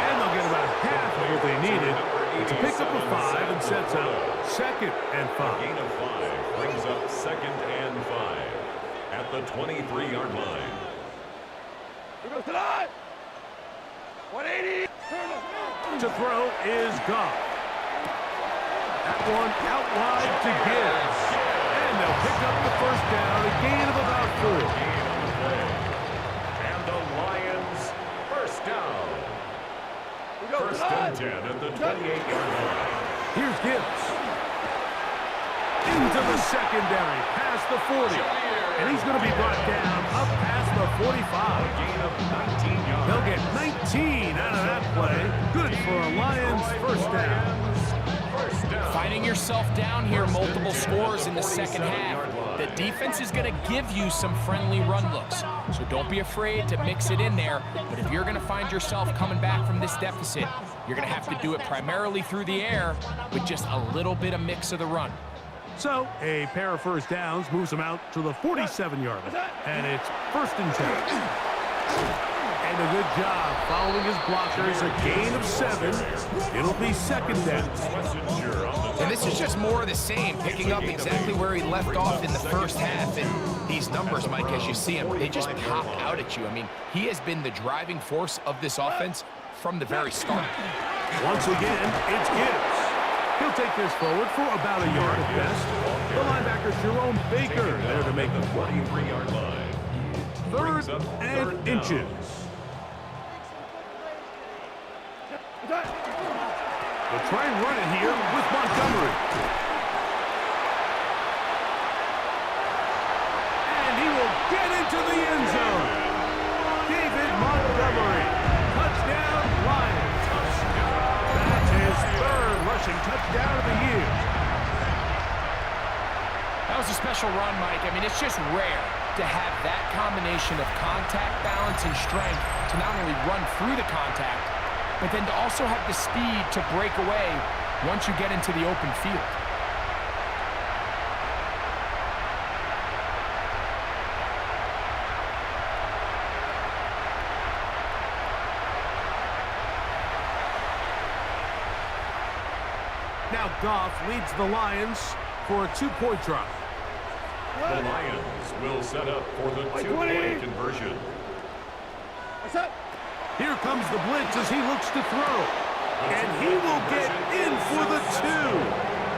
And they'll get about half of what they needed. It's a pickup of 5 and sets up 2nd and 5. Gain of 5 brings up 2nd and 5 at the 23-yard line. Here goes tonight. 180. To throw is Goff. That one out wide to Gibbs. And they'll pick up the first down, a gain of about 4. And the Lions first down. First and 10 at the 28-yard line. Here's Gibbs. Into the secondary, past the 40. And he's going to be brought down up past the 45. Gain of 19 yards. They'll get 19 out of that play. Good for a Lions first down. Finding yourself down here multiple scores in the second half, the defense is going to give you some friendly run looks. So don't be afraid to mix it in there. But if you're going to find yourself coming back from this deficit, you're going to have to do it primarily through the air with just a little bit of mix of the run. So a pair of first downs moves them out to the 47-yard line. And it's 1st and 10. And a good job following his blockers, a gain of 7. It'll be 2nd down. And this is just more of the same, picking up exactly where he left off in the first half. And these numbers, Mike, as you see him, they just pop out at you. I mean, he has been the driving force of this offense from the very start. Once again, it's Gibbs. He'll take this forward for about a yard at best. The linebacker, Jerome Baker, there to make the play. 43-yard line. 3rd and inches. They'll try and run it here with Montgomery. And he will get into the end zone. David Montgomery. Touchdown, Lions. That's his 3rd rushing touchdown of the year. That was a special run, Mike. I mean, it's just rare to have that combination of contact, balance, and strength to not only run through the contact, but then to also have the speed to break away once you get into the open field. Now Goff leads the Lions for a 2-point drive. The Lions will set up for the two-point conversion. What's up? Here comes the blitz as he looks to throw. And he will get in for the two.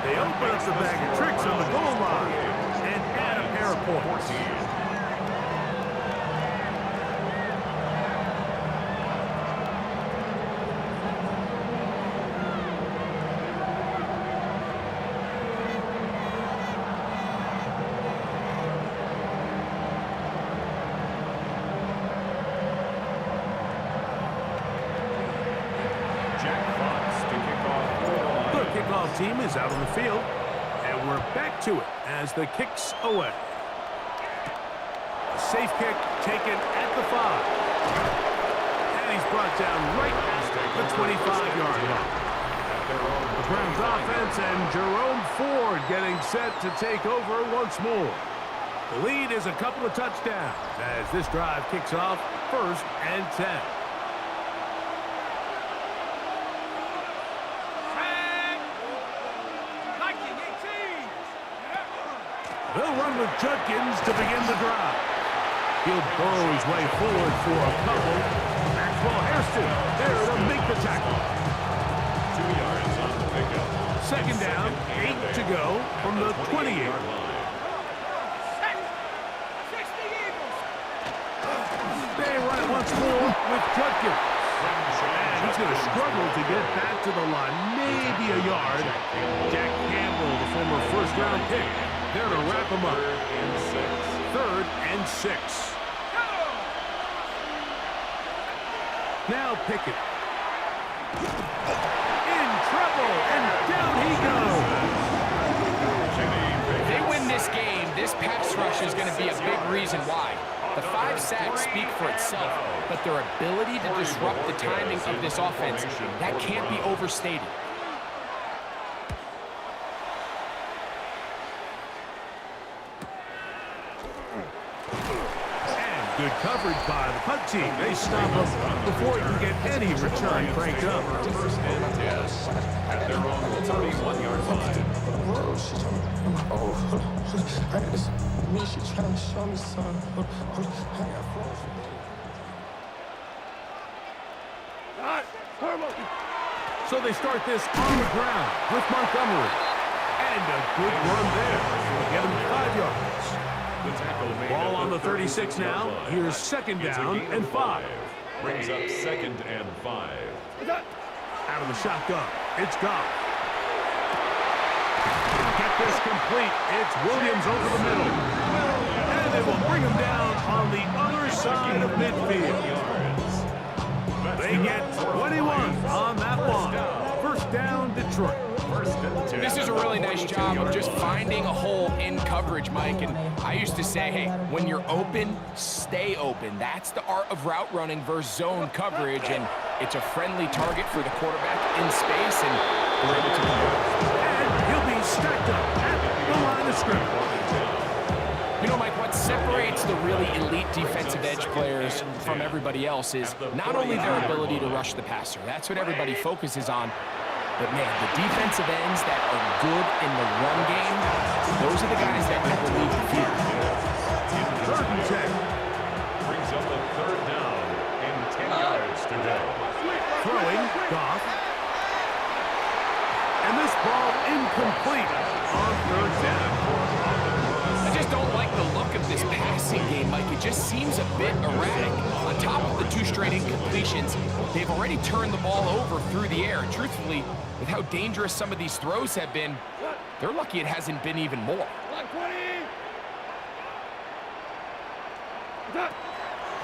They open up the bag of tricks on the goal line and add a pair of points. Kickoff team is out on the field, and we're back to it as the kick's away. A safe kick taken at the 5. And he's brought down right at the 25-yard line. The Browns offense and Jerome Ford getting set to take over once more. The lead is a couple of touchdowns as this drive kicks off 1st and 10. They'll run with Judkins to begin the drive. He'll burrow his way forward for a couple. Maxwell Hairston there to make the tackle. 2 yards on the pickup. Second down, 8 to go from the 28. They run it once more with Judkins. And he's going to struggle to get back to the line, maybe a yard. Jack Campbell, the former first-round pick, there to wrap him up. 3rd and 6. Now Pickett. In trouble, and down he goes. If they win this game, this pass rush is going to be a big reason why. The 5 sacks speak for itself, but their ability to disrupt the timing of this offense, that can't be overstated. Good coverage by the punt team. They stop him before he can get any return cranked up. 1st and 10 at their own 31-yard line. So they start this on the ground with Montgomery. And a good run there. Get him 5 yards. Ball on the 36 now. Here's 2nd down and 5. Brings up 2nd and 5. Out of the shotgun, it's Goff. Get this complete. It's Williams over the middle. And they will bring him down on the other side of midfield. They get 21 on that one. 1st down, Detroit. This is a really nice job of just finding a hole in coverage, Mike. And I used to say, hey, when you're open, stay open. That's the art of route running versus zone coverage. And it's a friendly target for the quarterback in space, and we're able to convert. And he'll be stacked up at the line of scrimmage. You know, Mike, what separates the really elite defensive edge players from everybody else is not only their ability to rush the passer. That's what everybody focuses on. But, man, the defensive ends that are good in the run game, those are the guys that never leave the field. 3rd and 10. Brings up a 3rd down and 10 yards to go. Throwing, Goff. And this ball incomplete on 3rd down. I just don't like the look of this passing game, Mike. It just seems a bit erratic. On top of the 2 straight incompletions, they've already turned the ball over through the air. And truthfully, with how dangerous some of these throws have been, they're lucky it hasn't been even more.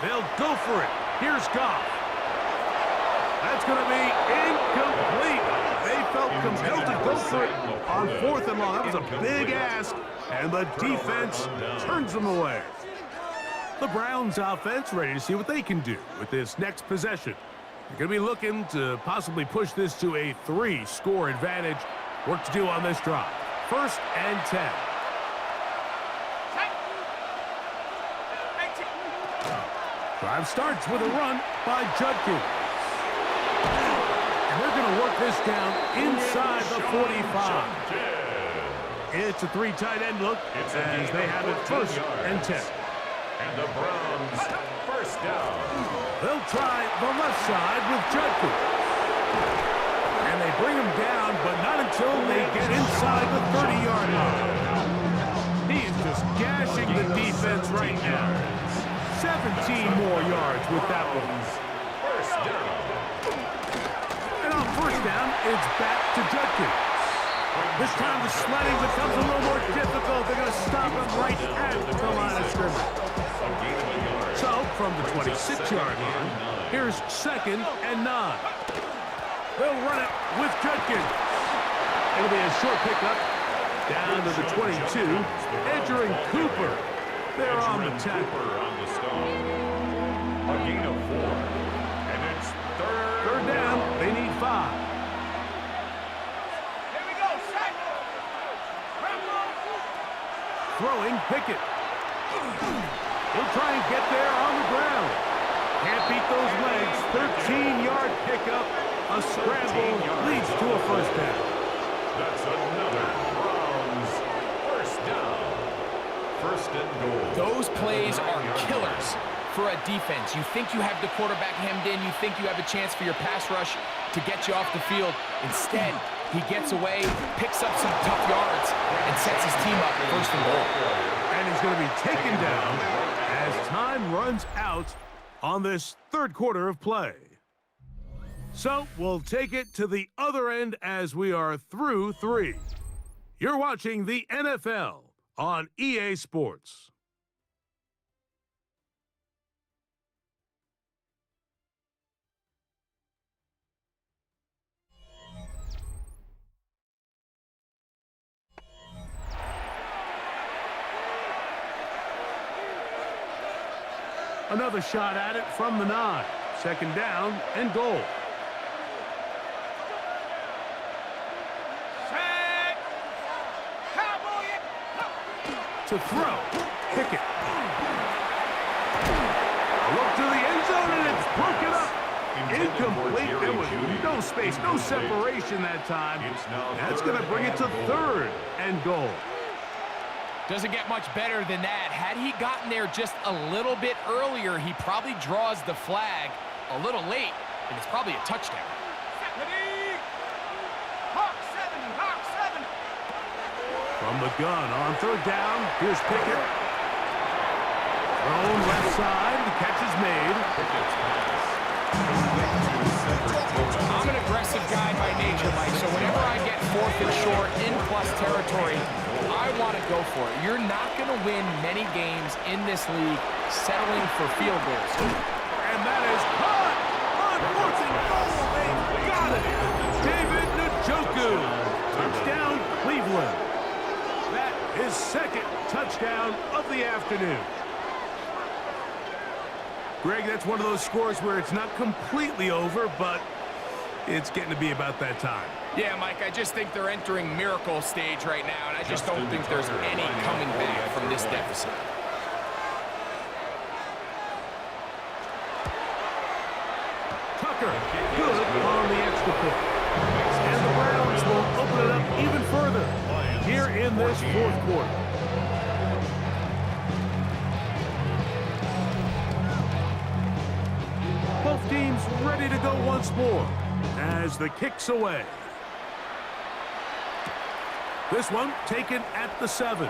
They'll go for it. Here's Goff. That's going to be incomplete. They felt compelled to go for it on 4th and long. That was a big ask, and the defense turns them away. The Browns offense ready to see what they can do with this next possession. They're going to be looking to possibly push this to a 3-score advantage. Work to do on this drive. 1st and 10. Drive starts with a run by Judkins. And they're going to work this down inside the 45. It's a three tight end look as they have it first and 10. And the Browns, first down. They'll try the left side with Judkins. And they bring him down, but not until they get inside the 30-yard line. He is just gashing the defense right now. 17 more yards with that one. First down. And on first down, it's back to Judkins. This time the sledding becomes a little more difficult. They're going to stop him right at the line of scrimmage. So, from the 26-yard line, here's 2nd and 9. They'll run it with Judkins. It'll be a short pickup down to the 22. Edger and Cooper. They're on the tackle. A gain of 4. And it's Third down. They need 5. Throwing Pickett. He'll try and get there on the ground. Can't beat those legs. 13-yard pickup. A scramble leads to a first down. That's another Browns first down. First and goal. Those plays are killers for a defense. You think you have the quarterback hemmed in. You think you have a chance for your pass rush to get you off the field. Instead, he gets away, picks up some tough yards, and sets his team up first and goal. And he's going to be taken down as time runs out on this third quarter of play. So we'll take it to the other end as we are through 3. You're watching the NFL on EA Sports. Another shot at it from the 9. 2nd down and goal. To throw. Pickett. A look to the end zone, and it's broken up. Incomplete. There was no space, no separation that time. That's going to bring it to 3rd and goal. Doesn't get much better than that. Had he gotten there just a little bit earlier, he probably draws the flag a little late, and it's probably a touchdown. From the gun on 3rd down, here's Pickett. Thrown left side, the catch is made. I'm an aggressive guy by nature, Mike, so whenever I get 4th and short in plus territory, I want to go for it. You're not going to win many games in this league settling for field goals. And that is caught on 4th and goal. They got it. David Njoku. Touchdown, Cleveland. That is 2nd touchdown of the afternoon. Greg, that's one of those scores where it's not completely over, but it's getting to be about that time. Yeah, Mike, I just think they're entering miracle stage right now, and I just don't think there's any coming back from this deficit. Tucker, good on the extra point. And the Browns will open it up even further here in this 4th quarter. Both teams ready to go once more as the kick's away. This one taken at the 7.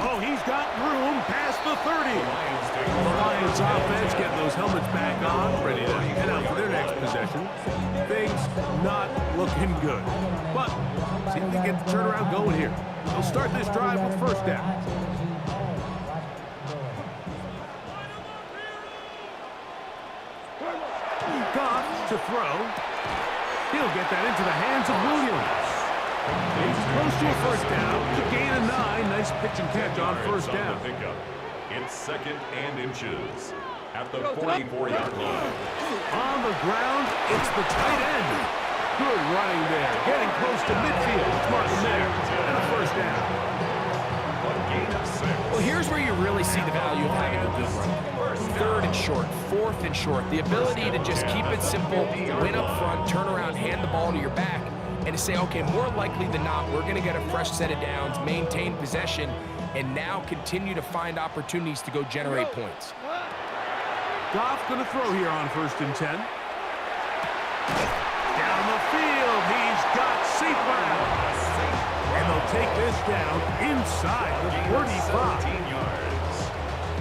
Oh, he's got room past the 30. The Lions offense getting those helmets back on, ready to head out for their next possession. Things not looking good. But see if they get the turnaround going here. They'll start this drive with first down. Goff to throw. He'll get that into the hands of Williams. He's close to a first down. To gain a 9. Nice pitch and catch on first down. It's 2nd and inches at the 44-yard line. On the ground, it's the tight end. Good running there. Getting close to midfield. Martin there. And a first down. A gain of 6. Well, here's where you really see the value of having a good run. 3rd and short, 4th and short. The ability to just keep it simple, win up front, turn around, hand the ball to your back, and to say, okay, more likely than not, we're going to get a fresh set of downs, maintain possession, and now continue to find opportunities to go generate points. Goff going to throw here on 1st and 10. Down the field, he's got St. Brown. And they'll take this down inside the 45.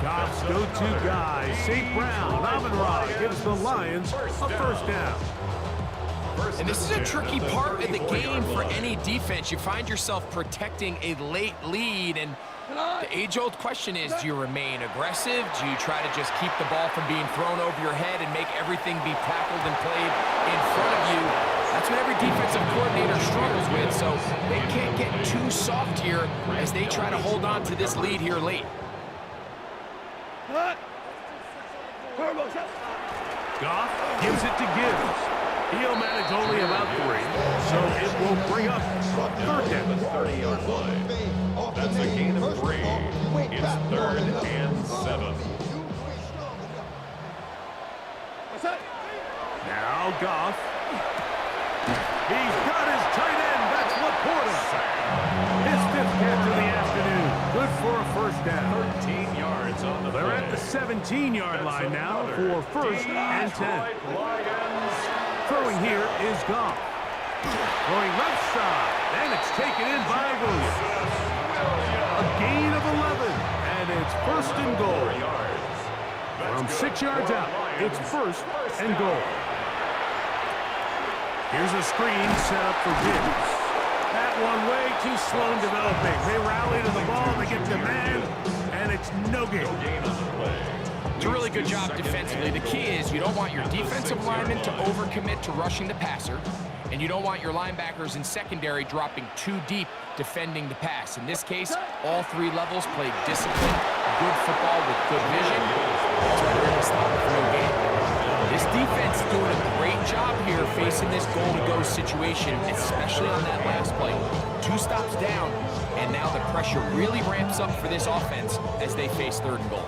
Goff's go-to guy, St. Brown. Amon-Ra gives the Lions a 1st down. And this is a tricky part of the game for any defense. You find yourself protecting a late lead, and the age-old question is, do you remain aggressive? Do you try to just keep the ball from being thrown over your head and make everything be tackled and played in front of you? That's what every defensive coordinator struggles with, so they can't get too soft here as they try to hold on to this lead here late. Goff gives it to Gibbs. He'll manage only about 3, so it will bring up 3rd down. 30-yard line. That's a gain of 3. It's 3rd and 7. Now Goff. He's got his tight end. That's Laporta. His 5th catch of the afternoon. Good for a 1st down. 13 yards on the They're play. at the 17-yard line now for 1st and 10. Throwing here is Goff. Throwing left side, and it's taken in by Williams. A gain of 11, and it's 1st and goal. From 6 yards out, it's 1st and goal. Here's a screen set up for Gibbs. That one way too slow in developing. They rally to the ball, they get the man, and it's no gain. It's a really good job defensively. The key is you don't want your defensive linemen to overcommit to rushing the passer, and you don't want your linebackers in secondary dropping too deep defending the pass. In this case, all 3 levels played disciplined, good football with good vision. That's why they're going to stop it for no gain. This defense is doing a great job here facing this goal-to-go situation, especially on that last play. 2 stops down, and now the pressure really ramps up for this offense as they face 3rd and goal.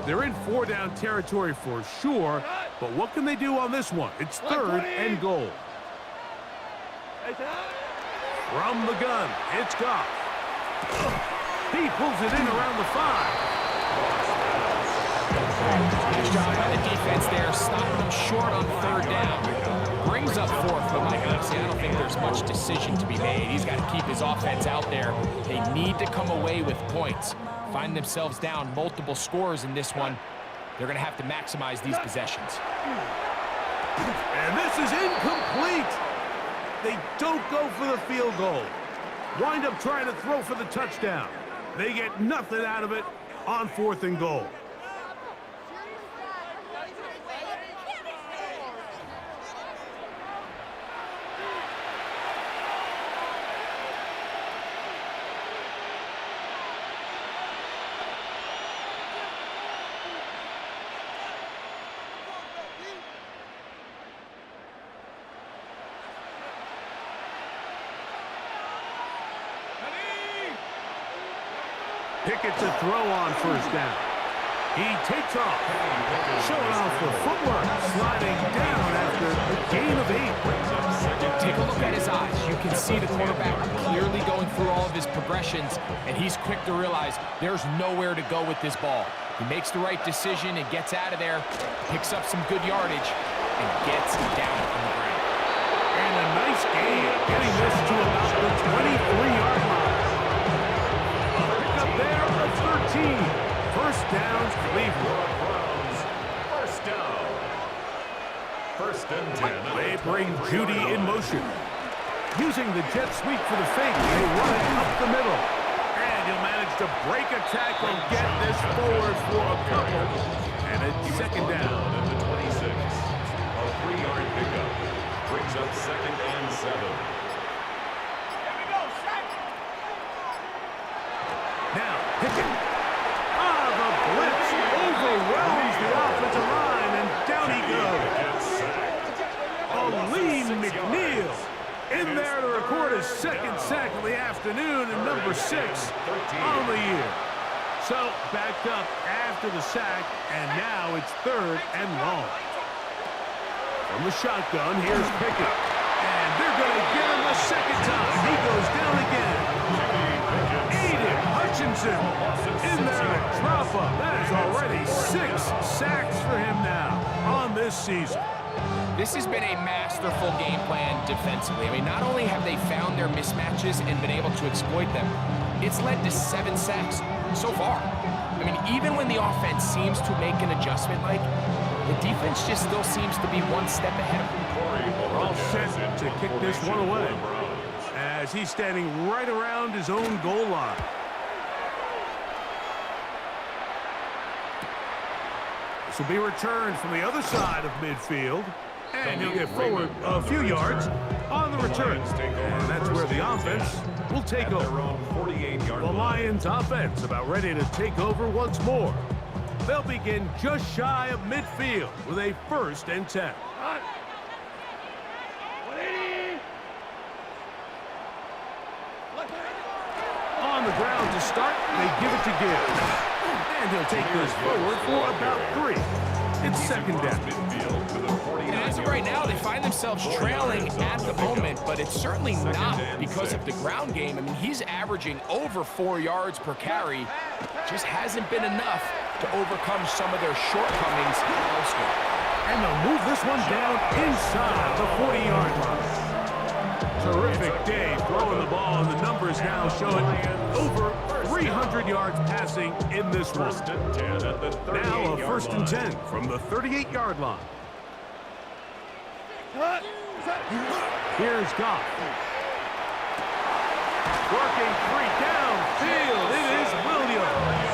They're in 4-down territory for sure, but what can they do on this one? It's 3rd and goal. From the gun, it's Goff. He pulls it in around the 5. Nice job by the defense there, stopping them short on 3rd down. Brings up 4th, but Mike, honestly, I don't think there's much decision to be made. He's got to keep his offense out there. They need to come away with points. Find themselves down multiple scores in this one. They're going to have to maximize these possessions. And this is incomplete. They don't go for the field goal. Wind up trying to throw for the touchdown. They get nothing out of it on 4th and goal. Pickett to throw on 1st down. He takes off, showing off the footwork, sliding down after a gain of 8. Take a look at his eyes. You can see the quarterback clearly going through all of his progressions, and he's quick to realize there's nowhere to go with this ball. He makes the right decision and gets out of there, picks up some good yardage, and gets down on the ground. And a nice gain, getting this to about the 23-yard line. There of 13. 1st down, Cleveland. 1st down. 1st and 10. They bring Judy in motion. Using the jet sweep for the fake, they run it up the middle. And he'll manage to break a tackle, get this forward for a couple. And it's 2nd down. At the 26. A 3-yard pickup. Brings up 2nd and 7. Now, Pickett. The blitz overwhelms the offensive line, and down he goes. Lee McNeil in there to record his 2nd sack of the afternoon and number 6 on the year. So, backed up after the sack, and now it's 3rd and long. From the shotgun, here's Pickett. And they're going to get him a second time, he goes down again. Aiden Hutchinson in there to drop up. That is already 6 sacks for him now on this season. This has been a masterful game plan defensively. I mean, not only have they found their mismatches and been able to exploit them, it's led to 7 sacks so far. I mean, even when the offense seems to make an adjustment, Mike, the defense just still seems to be one step ahead of them. We're all set to kick this one away as he's standing right around his own goal line. This will be returned from the other side of midfield, and he'll get forward a few yards on the return. And that's where the offense will take over. The Lions offense about ready to take over once more. They'll begin just shy of midfield with a 1st and 10. On the ground to start, they give it to Gibbs. And he'll take this forward for about 3. It's 2nd down. And as of right now, they find themselves trailing at the moment, but it's certainly not because of the ground game. I mean, he's averaging over 4 yards per carry. Just hasn't been enough to overcome some of their shortcomings elsewhere. And they'll move this one down inside the 40-yard line. Terrific day throwing the ball, and the numbers now showing over 300 yards passing in this one. Now a 1st and 10 from the 38-yard line. Here's Goff. Working 3 downfield. It is Williams.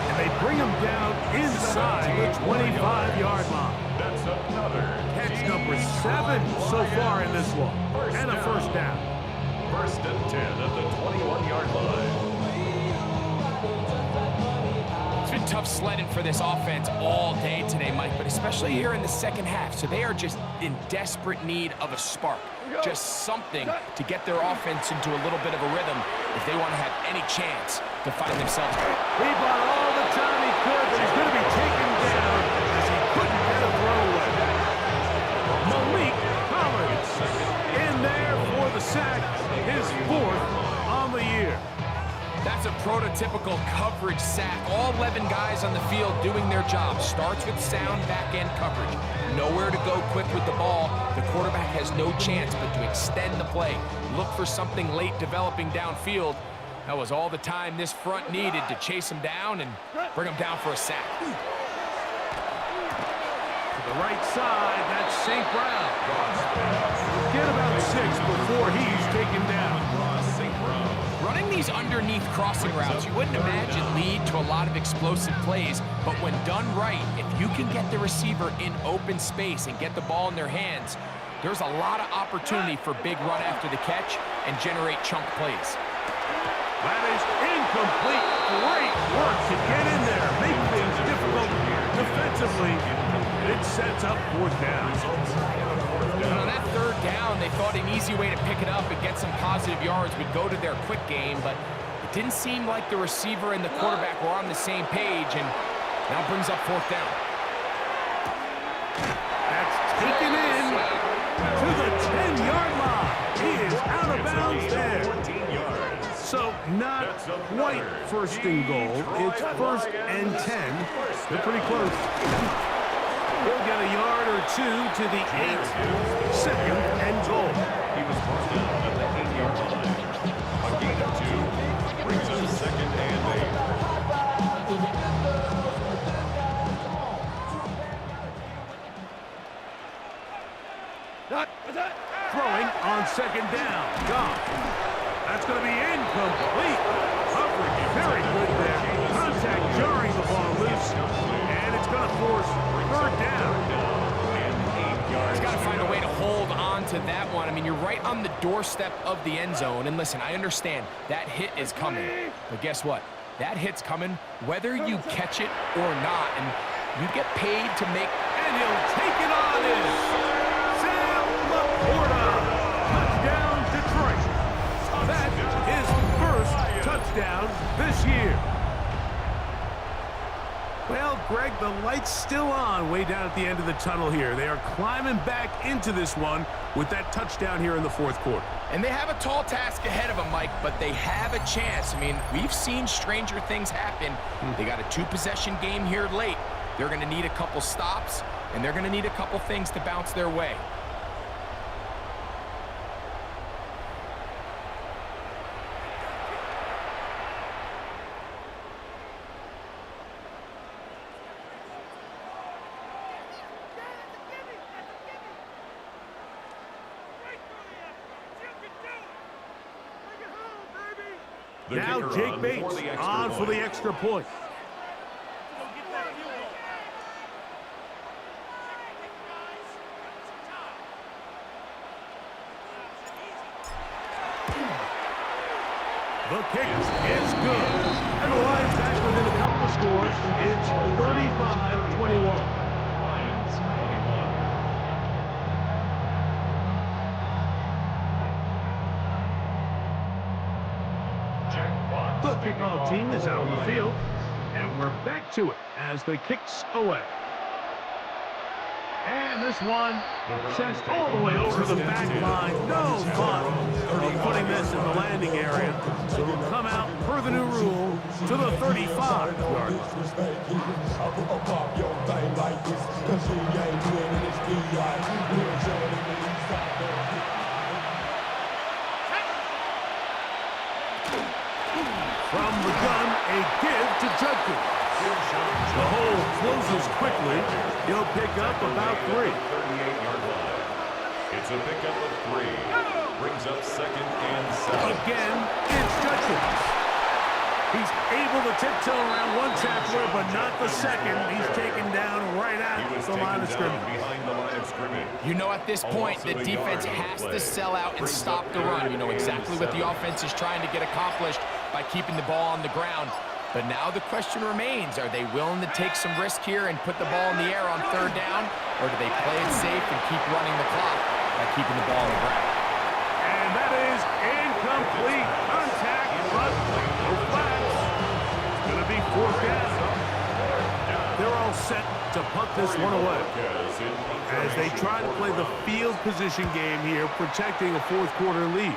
And they bring him down inside the 25-yard line. That's another Catch number 7 so far in this one. And a 1st down. 1st and 10 at the 21-yard line. It's been tough sledding for this offense all day today, Mike, but especially here in the second half. So they are just in desperate need of a spark, just something to get their offense into a little bit of a rhythm if they want to have any chance to find themselves. He bought all the time he could, but he's going to be taken down as he couldn't get a throwaway. Malik Collins in there for the sack, his 4th on the year. That's a prototypical coverage sack. All 11 guys on the field doing their job. Starts with sound back-end coverage. Nowhere to go quick with the ball. The quarterback has no chance but to extend the play. Look for something late developing downfield. That was all the time this front needed to chase him down and bring him down for a sack. To the right side, that's St. Brown. Get about 6 before he's taken down. Running these underneath crossing routes, you wouldn't imagine lead to a lot of explosive plays, but when done right, if you can get the receiver in open space and get the ball in their hands, there's a lot of opportunity for big run after the catch and generate chunk plays. That is incomplete. Great work to get in there, make things difficult defensively. It sets up 4th down. And on that 3rd down, they thought an easy way to pick it up and get some positive yards would go to their quick game, but it didn't seem like the receiver and the quarterback were on the same page, and now brings up 4th down. That's taken in to the 10-yard line. He is out of bounds there. So not quite 1st and goal. It's 1st and 10. They're pretty close. He'll get a yard or 2 to the 8. 2nd and goal. He was brought down at the 8-yard line. A gain of 2 brings us 2nd and 8. Throwing on 2nd down. Goff. That's going to be incomplete. Coverage very good there. Contact jarring the ball loose. And it's going to force 3rd down. He's got to find a way to hold on to that one. I mean, you're right on the doorstep of the end zone. And listen, I understand that hit is coming. But guess what? That hit's coming whether you catch it or not. And you get paid to make... And he'll take it on in. Sam Laporta. Touchdown, Detroit. That is 1st touchdown this year. Well, Greg, the light's still on way down at the end of the tunnel here. They are climbing back into this one with that touchdown here in the fourth quarter. And they have a tall task ahead of them, Mike, but they have a chance. I mean, we've seen stranger things happen. They got a 2-possession game here late. They're going to need a couple stops, and they're going to need a couple things to bounce their way. Now Jake Bates on for the extra point. The kick is good. And the Lions back within a couple of scores. It's 35-21. The kickoff team is out on the field, and we're back to it as the kick's away. And this one sends all the way over the back line. No fun of putting this in the landing area. So it'll come out per the new rule to the 35-yard line. From the gun, a give to Judkins. The hole closes quickly. He'll pick up about 3. 38-yard line. It's a pickup of 3. Brings up 2nd and 7. Again, it's Judkins. He's able to tiptoe around one tackler, but not the second. He's taken down right at the line of scrimmage. Behind the line of scrimmage. You know, at this point, the defense has to sell out and stop the run. You know exactly what the offense is trying to get accomplished by keeping the ball on the ground. But now the question remains, are they willing to take some risk here and put the ball in the air on 3rd down? Or do they play it safe and keep running the clock by keeping the ball on the ground? And that is incomplete. Contact, but no flags. It's going to be 4th down. They're all set to punt this one away as they try to play the field position game here, protecting a 4th quarter lead.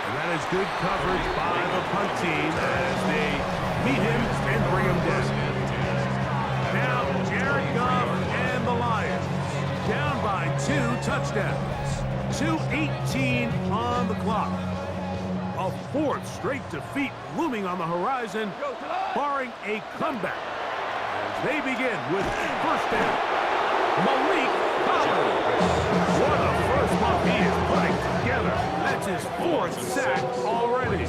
And that is good coverage by the punt team as they meet him and bring him down. Now, Jared Goff and the Lions down by 2 touchdowns. 2:18 on the clock. A 4th straight defeat looming on the horizon, barring a comeback. As they begin with 1st down. Malik Collins. What a first month he is putting together. That's his 4th sack already.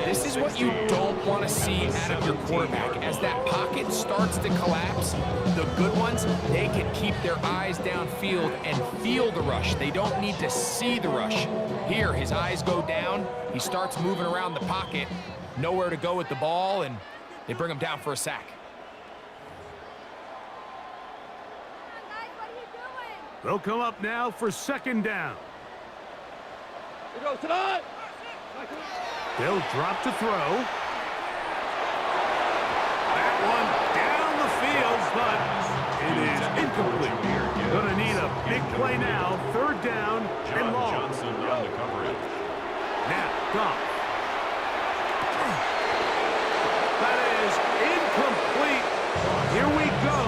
This is what you don't want to see out of your quarterback. As that pocket starts to collapse, the good ones, they can keep their eyes downfield and feel the rush. They don't need to see the rush. Here, his eyes go down. He starts moving around the pocket, nowhere to go with the ball, and they bring him down for a sack. They'll come up now for 2nd down. Here goes tonight. They'll drop to throw. That one down the field, but it is incomplete. Going to need a big play now. 3rd down and long. Johnson on the coverage. Now, Goff. That is incomplete. Here we go.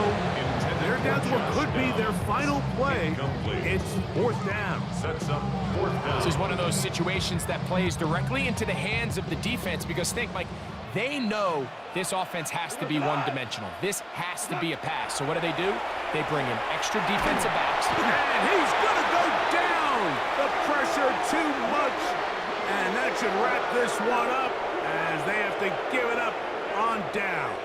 They're down to what could be their final play. It's 4th down. Sets up 4th down. This is one of those situations that plays directly into the hands of the defense because think, Mike, they know this offense has to be one-dimensional. This has to be a pass. So what do? They bring in extra defensive backs. And he's going to go down. The pressure too much. And that should wrap this one up as they have to give it up on downs.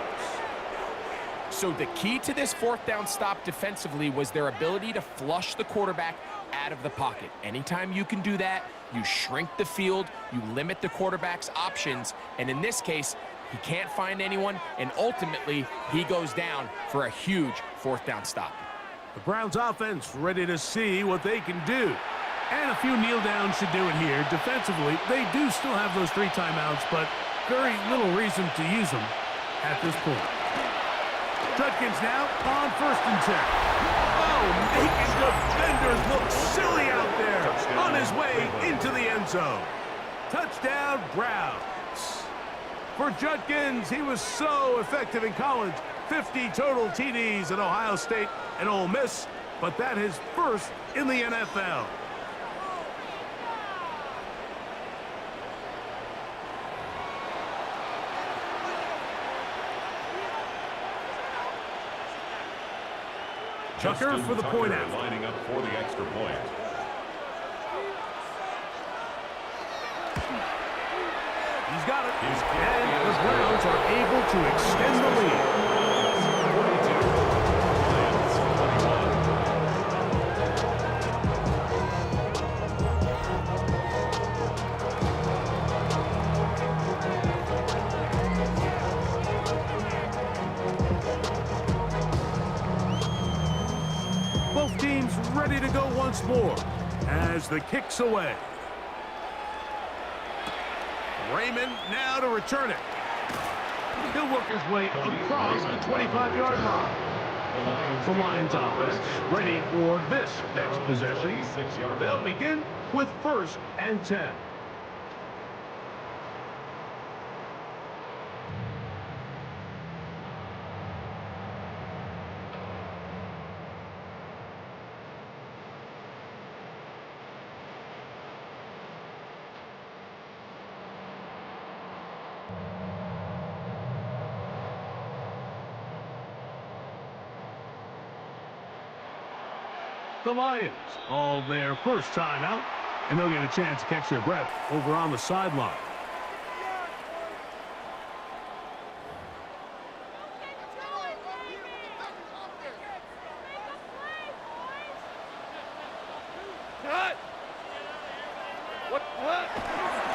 So the key to this 4th down stop defensively was their ability to flush the quarterback out of the pocket. Anytime you can do that, you shrink the field, you limit the quarterback's options, and in this case, he can't find anyone, and ultimately, he goes down for a huge 4th down stop. The Browns offense ready to see what they can do. And a few kneel downs should do it here. Defensively, they do still have those 3 timeouts, but very little reason to use him at this point. Judkins now on 1st and 10. Oh, making defenders look silly out there. On his way into the end zone. Touchdown, Browns. For Judkins, he was so effective in college. 50 total TDs at Ohio State and Ole Miss, but that his first in the NFL. Tucker for the point out. Lining up for the extra point. He's got it. And the Browns are able to extend the lead. 42, Lions 21. Both teams ready to go once more as the kick's away. Raymond now to return it. He'll work his way across the 25-yard line. The Lions offense ready for this next possession. They'll begin with 1st and 10. The Lions, all their first time out, and they'll get a chance to catch their breath over on the sideline.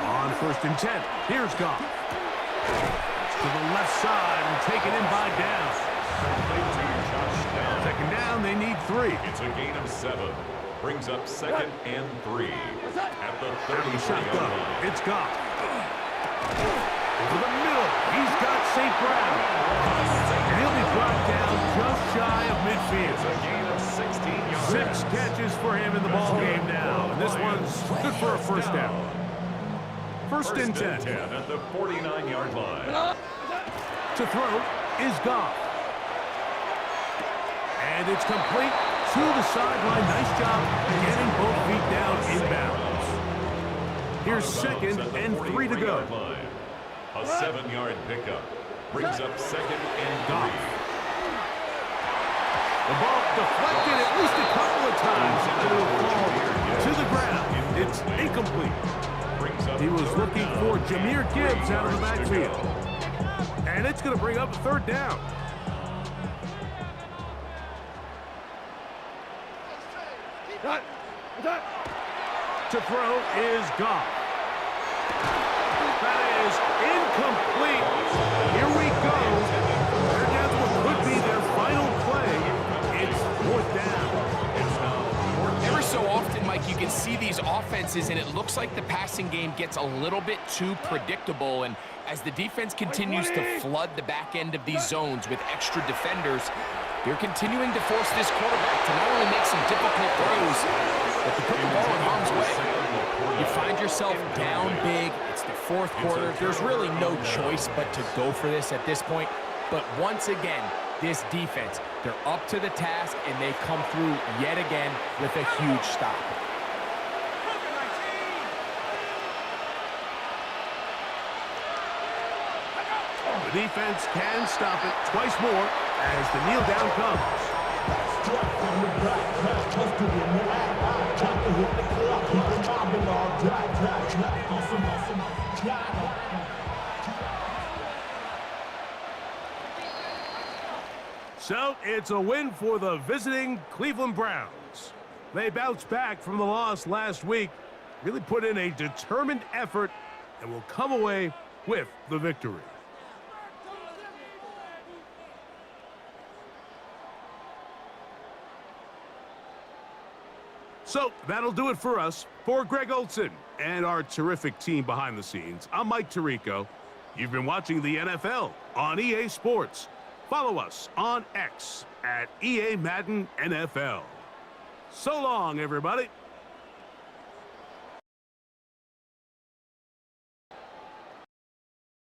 On 1st and 10, here's Goff. To the left side and taken in by Downs. Second down, they need 3. It's a gain of 7. Brings up 2nd and 3 at the 30-yard line. It's Goff. Over the middle, he's got St. Brown. And he'll be brought down just shy of midfield. It's a gain of 16 yards. 6 catches for him in the ball game now. And this one's good for a first down. First and 10. At the 49-yard line. To throw is Goff. And it's complete to the sideline. Nice job getting both feet down inbounds. Here's 2nd and 3 to go. A 7-yard pickup. Brings up 2nd and 3. The ball deflected at least a couple of times, and it'll fall to the ground. It's incomplete. He was looking for Jahmyr Gibbs out of the backfield. And it's going to bring up a 3rd down. To throw is Goff. That is incomplete. Here we go. They're down to what could be their final play. It's 4th down. Every so often, Mike, you can see these offenses, and it looks like the passing game gets a little bit too predictable. And as the defense continues to flood the back end of these zones with extra defenders, they're continuing to force this quarterback to not only make some difficult throws, but to put the ball in harm's way. You find yourself down big. It's the 4th quarter. There's really no choice but to go for this at this point. But once again, this defense, they're up to the task, and they come through yet again with a huge stop. The defense can stop it twice more as the kneel down comes. So it's a win for the visiting Cleveland Browns. They bounced back from the loss last week, really put in a determined effort, and will come away with the victory. So that'll do it for us. For Greg Olson and our terrific team behind the scenes, I'm Mike Tirico. You've been watching the NFL on EA Sports. Follow us on X at EA Madden NFL. So long, everybody.